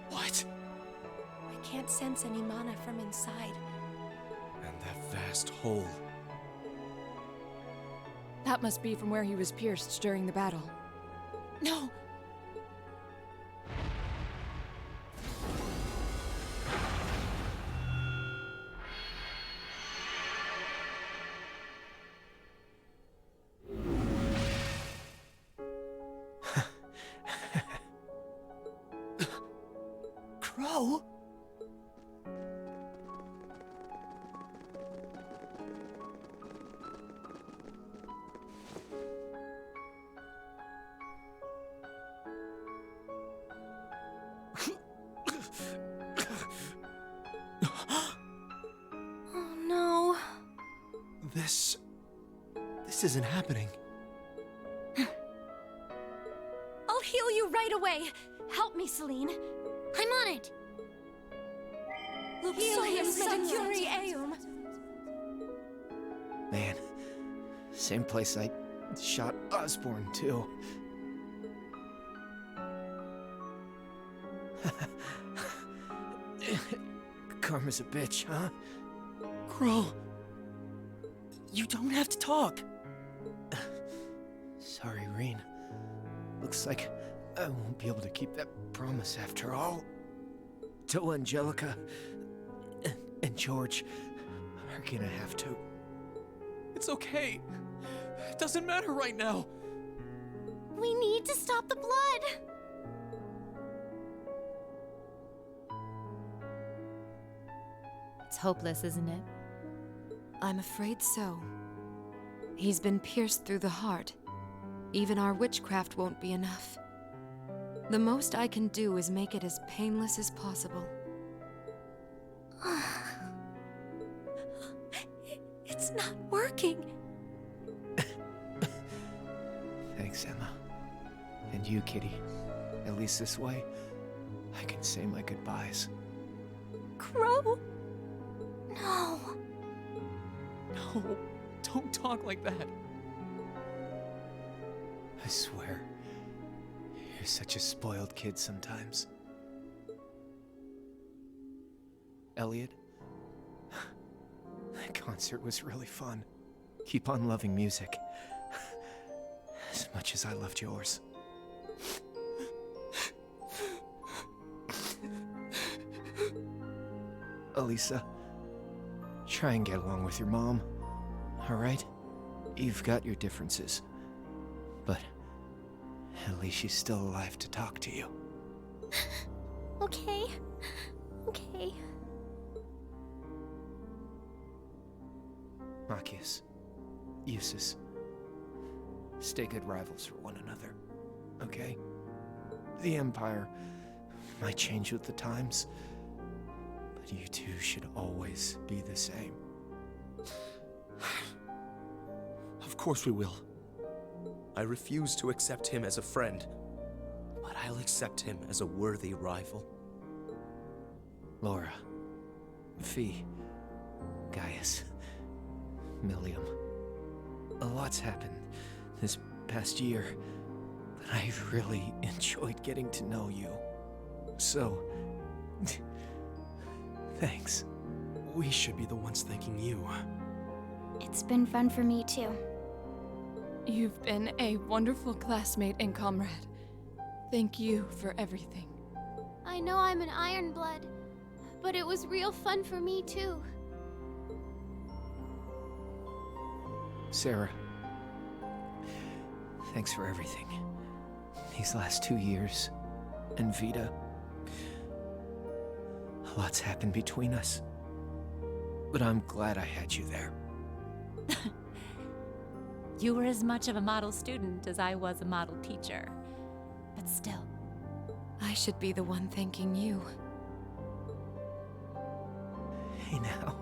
What? I can't sense any mana from inside. And that vast hole. That must be from where he was pierced during the battle. No! Crow? Oh no. This isn't happening. I'll heal you right away. Help me, Celine. I'm on it. Man, same place I shot Osborne, too. Karma's a bitch, huh? Crow, you don't have to talk. Sorry, Reen. Looks like I won't be able to keep that promise after all. Till Angelica and George are gonna have to. It's okay. It doesn't matter right now. We need to stop the blood. It's hopeless, isn't it? I'm afraid so. He's been pierced through the heart. Even our witchcraft won't be enough. The most I can do is make it as painless as possible. It's not working. Thanks, Emma. And you, Kitty. At least this way, I can say my goodbyes. Crow? No. No, don't talk like that. I swear, you're such a spoiled kid sometimes. Elliot, that concert was really fun. Keep on loving music. As much as I loved yours. Elisa, try and get along with your mom, alright? You've got your differences, but at least she's still alive to talk to you. Okay. Okay. Machias, Eustace, stay good rivals for one another, okay? The Empire might change with the times, but you two should always be the same. Of course we will. I refuse to accept him as a friend, but I'll accept him as a worthy rival. Laura, Fee, Gaius, Millium. A lot's happened this past year, but I've really enjoyed getting to know you. So, thanks. We should be the ones thanking you. It's been fun for me too. You've been a wonderful classmate and comrade. Thank you for everything. I know I'm an Ironblood, but it was real fun for me too. Sarah, thanks for everything. These last 2 years. And Vita. A lot's happened between us. But I'm glad I had you there. You were as much of a model student as I was a model teacher. But still. I should be the one thanking you. Hey now.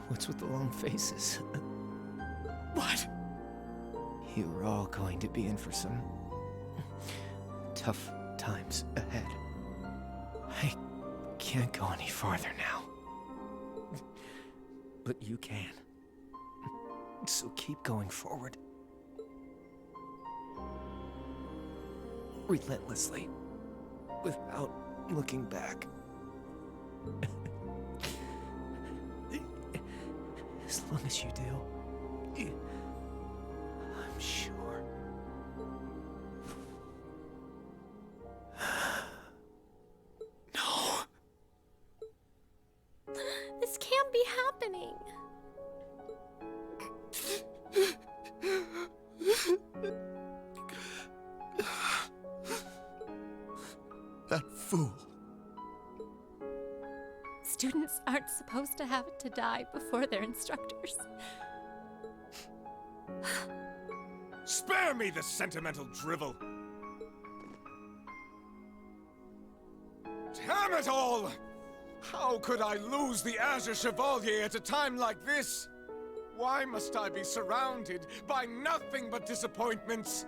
What's with the long faces? What? You're all going to be in for some tough times ahead. I can't go any farther now. But you can. So keep going forward. Relentlessly. Without looking back. As long as you do, I'm sure. No! This can't be happening. That fool. Students aren't supposed to have to die before their instructors. Spare me the sentimental drivel! Damn it all! How could I lose the Azure Chevalier at a time like this? Why must I be surrounded by nothing but disappointments?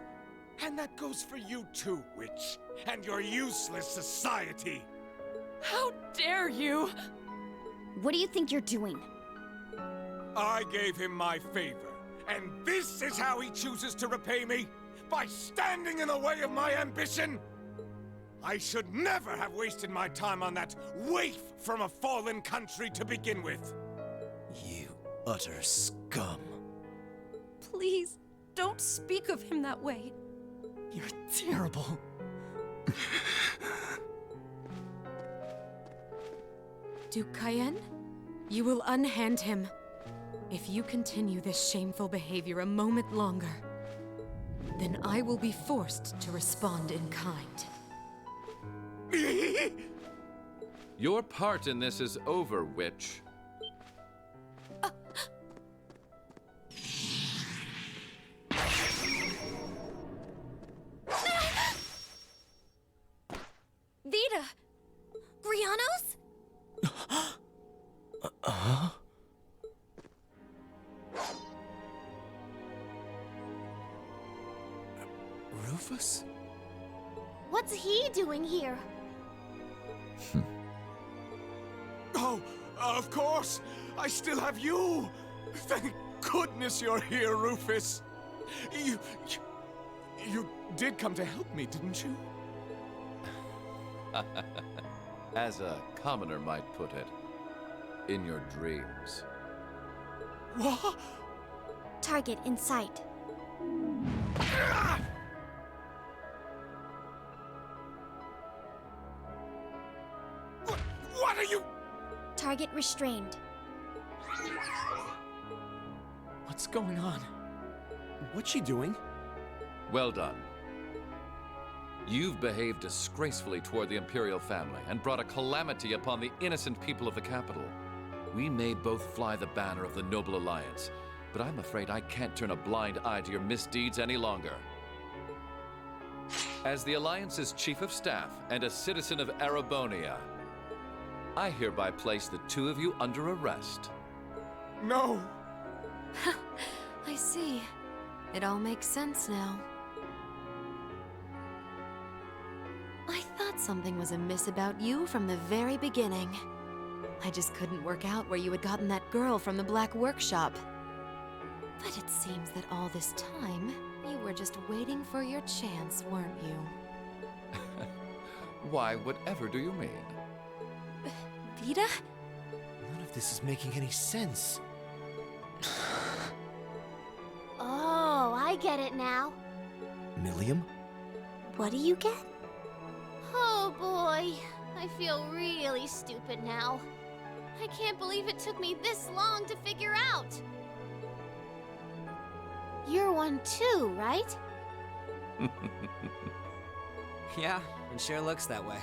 And that goes for you too, Witch, and your useless society! How dare you! What do you think you're doing? I gave him my favor, and this is how he chooses to repay me? By standing in the way of my ambition? I should never have wasted my time on that waif from a fallen country to begin with. You utter scum. Please, don't speak of him that way. You're terrible. Duke Cayenne, you will unhand him. If you continue this shameful behavior a moment longer, then I will be forced to respond in kind. Your part in this is over, Witch. Vita! Grianos? Rufus? What's he doing here? Oh, of course! I still have you! Thank goodness you're here, Rufus! You did come to help me, didn't you? As a commoner might put it, in your dreams. What? Target in sight. What are you? Target restrained. What's going on? What's she doing? Well done. You've behaved disgracefully toward the Imperial family and brought a calamity upon the innocent people of the capital. We may both fly the banner of the Noble Alliance, but I'm afraid I can't turn a blind eye to your misdeeds any longer. As the Alliance's Chief of Staff and a citizen of Erebonia, I hereby place the two of you under arrest. No! I see. It all makes sense now. I thought something was amiss about you from the very beginning. I just couldn't work out where you had gotten that girl from the Black Workshop. But it seems that all this time, you were just waiting for your chance, weren't you? Why, whatever do you mean? Vida? None of this is making any sense. Oh, I get it now. Milliam? What do you get? Oh boy, I feel really stupid now. I can't believe it took me this long to figure out. You're one too, right? Yeah, it sure looks that way.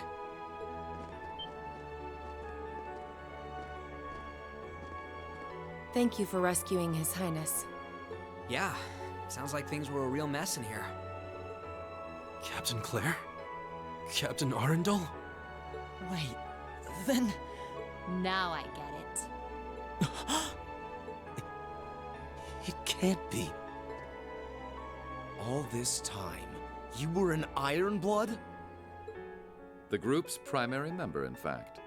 Thank you for rescuing His Highness. Yeah, sounds like things were a real mess in here. Captain Claire? Captain Arundel? Wait, then... Now I get it. It can't be. All this time, you were an Ironblood? The group's primary member, in fact.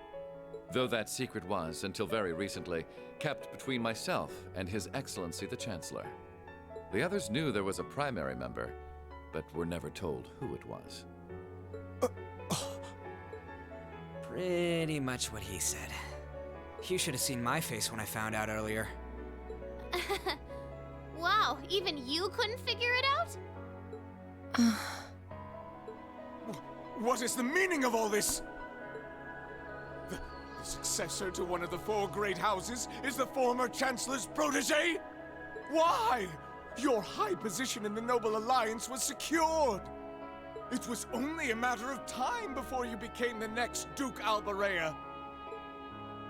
Though that secret was, until very recently, kept between myself and His Excellency the Chancellor. The others knew there was a primary member, but were never told who it was. Pretty much what he said. You should have seen my face when I found out earlier. Wow, even you couldn't figure it out? What is the meaning of all this? The successor to one of the 4 great houses is the former Chancellor's protege? Why? Your high position in the Noble Alliance was secured. It was only a matter of time before you became the next Duke Albarea.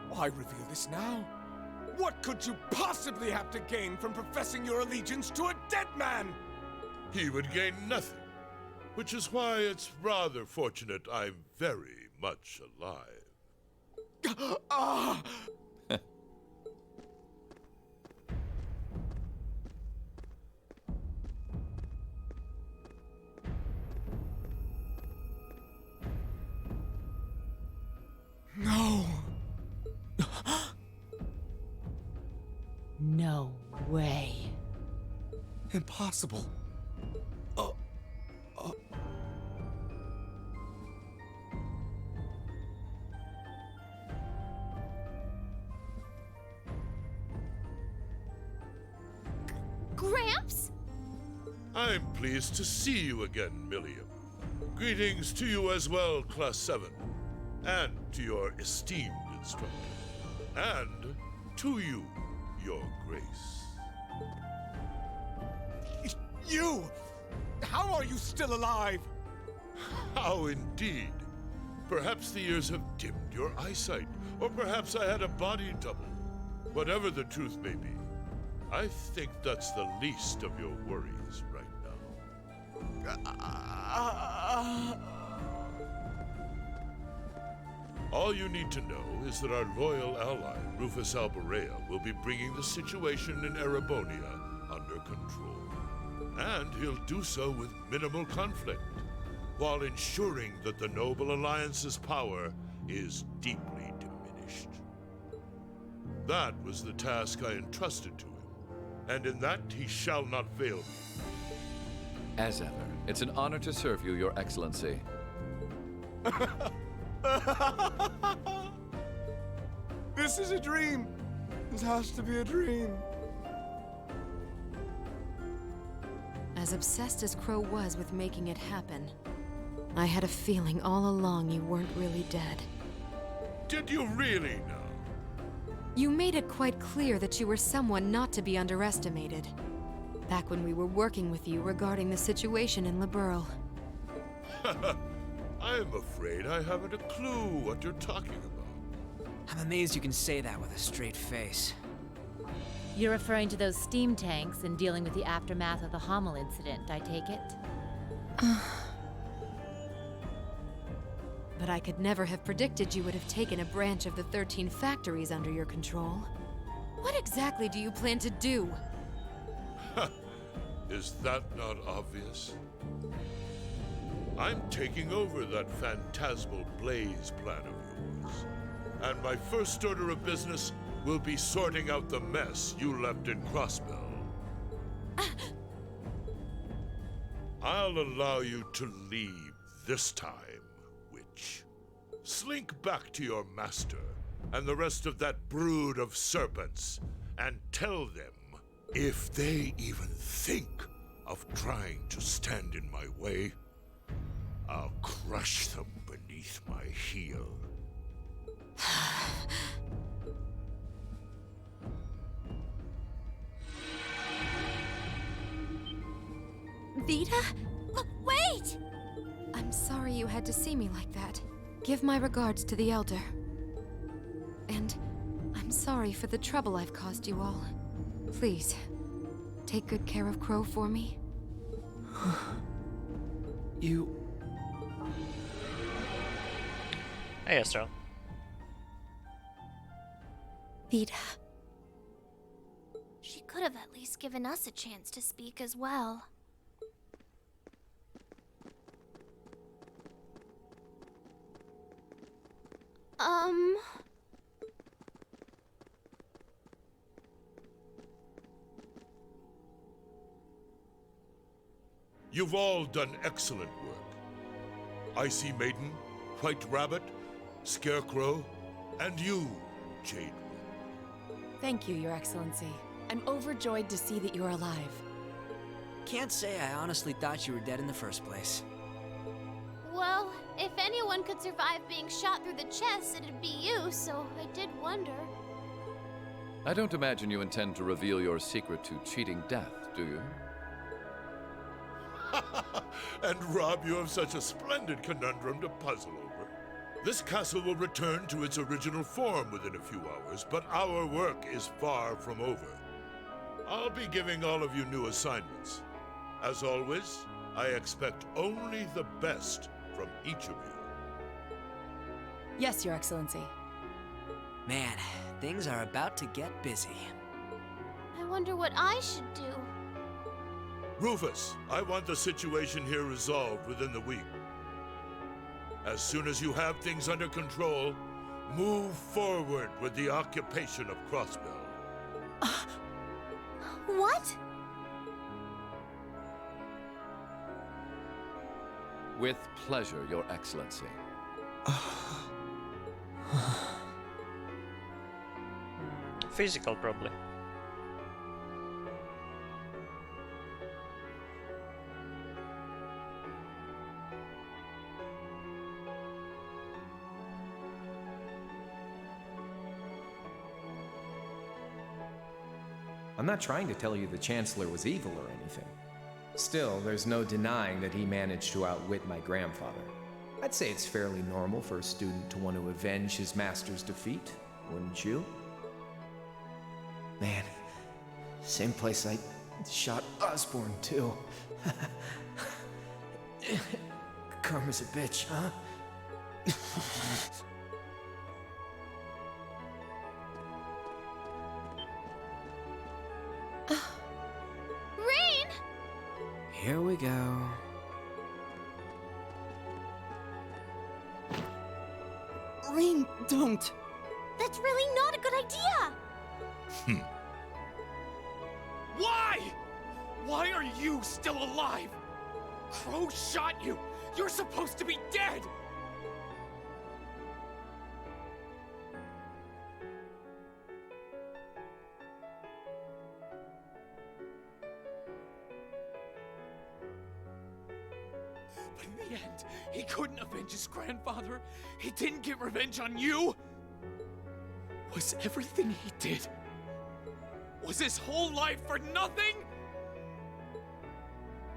Why reveal this now? What could you possibly have to gain from professing your allegiance to a dead man? He would gain nothing, which is why it's rather fortunate I'm very much alive. Ah! No! No way. Impossible. Gramps? I'm pleased to see you again, Milliam. Greetings to you as well, Class 7. And to your esteemed instructor. And to you, Your Grace. You! How are you still alive? How indeed? Perhaps the years have dimmed your eyesight, or perhaps I had a body double. Whatever the truth may be, I think that's the least of your worries right now. All you need to know is that our loyal ally, Rufus Albarea, will be bringing the situation in Erebonia under control. And he'll do so with minimal conflict, while ensuring that the Noble Alliance's power is deeply diminished. That was the task I entrusted to him, and in that he shall not fail me. As ever, it's an honor to serve you, Your Excellency. This is a dream. This has to be a dream. As obsessed as Crow was with making it happen, I had a feeling all along you weren't really dead. Did you really know? You made it quite clear that you were someone not to be underestimated. Back when we were working with you regarding the situation in Liberl. I'm afraid I haven't a clue what you're talking about. I'm amazed you can say that with a straight face. You're referring to those steam tanks and dealing with the aftermath of the Hommel incident, I take it? But I could never have predicted you would have taken a branch of the 13 factories under your control. What exactly do you plan to do? Is that not obvious? I'm taking over that phantasmal blaze plan of yours. And my first order of business will be sorting out the mess you left in Crossbell. I'll allow you to leave this time, witch. Slink back to your master and the rest of that brood of serpents and tell them, if they even think of trying to stand in my way, I'll crush them beneath my heel. Vita? Wait! I'm sorry you had to see me like that. Give my regards to the Elder. And I'm sorry for the trouble I've caused you all. Please, take good care of Crow for me. You... Hey, Astro. Vita. She could have at least given us a chance to speak as well. You've all done excellent work. Icy Maiden, White Rabbit, Scarecrow, and you, Jade. Thank you, Your Excellency. I'm overjoyed to see that you're alive. Can't say I honestly thought you were dead in the first place. Well, if anyone could survive being shot through the chest, it'd be you, so I did wonder. I don't imagine you intend to reveal your secret to cheating death, do you? And rob you of such a splendid conundrum to puzzle over. This castle will return to its original form within a few hours, but our work is far from over. I'll be giving all of you new assignments. As always, I expect only the best from each of you. Yes, Your Excellency. Man, things are about to get busy. I wonder what I should do. Rufus, I want the situation here resolved within the week. As soon as you have things under control, move forward with the occupation of Crossbell. What? With pleasure, Your Excellency. Physical, probably. I'm not trying to tell you the Chancellor was evil or anything. Still, there's no denying that he managed to outwit my grandfather. I'd say it's fairly normal for a student to want to avenge his master's defeat, wouldn't you? Man, same place I shot Osborne, too. Karma's a bitch, huh? Rain! Here we go. Rain, don't! That's really not a good idea! Why? Why are you still alive? Crow shot you! You're supposed to be dead! But in the end, he couldn't avenge his grandfather. He didn't get revenge on you. Was everything he did? Was his whole life for nothing?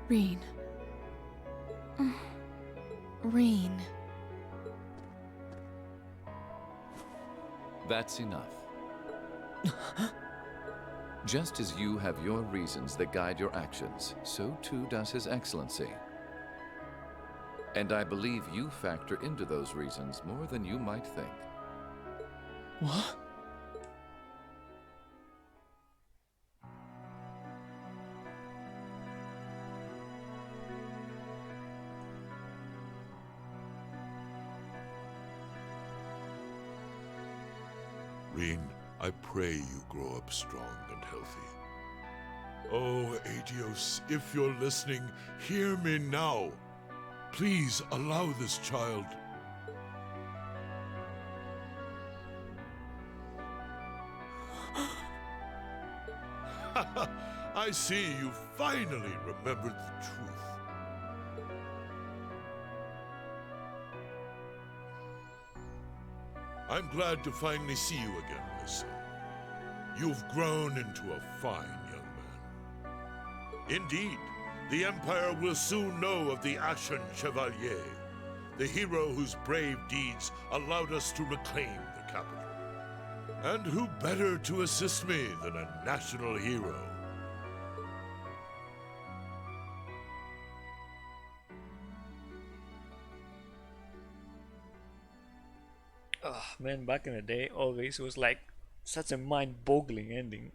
Reen. Reen. That's enough. Just as you have your reasons that guide your actions, so too does His Excellency. And I believe you factor into those reasons more than you might think. What? Rin, I pray you grow up strong and healthy. Oh, Adios, if you're listening, hear me now. Please allow this child. I see you finally remembered the truth. I'm glad to finally see you again, my son. You've grown into a fine young man. Indeed, the Empire will soon know of the Ashen Chevalier, the hero whose brave deeds allowed us to reclaim the capital. And who better to assist me than a national hero? Oh man, back in the day, always was like such a mind-boggling ending.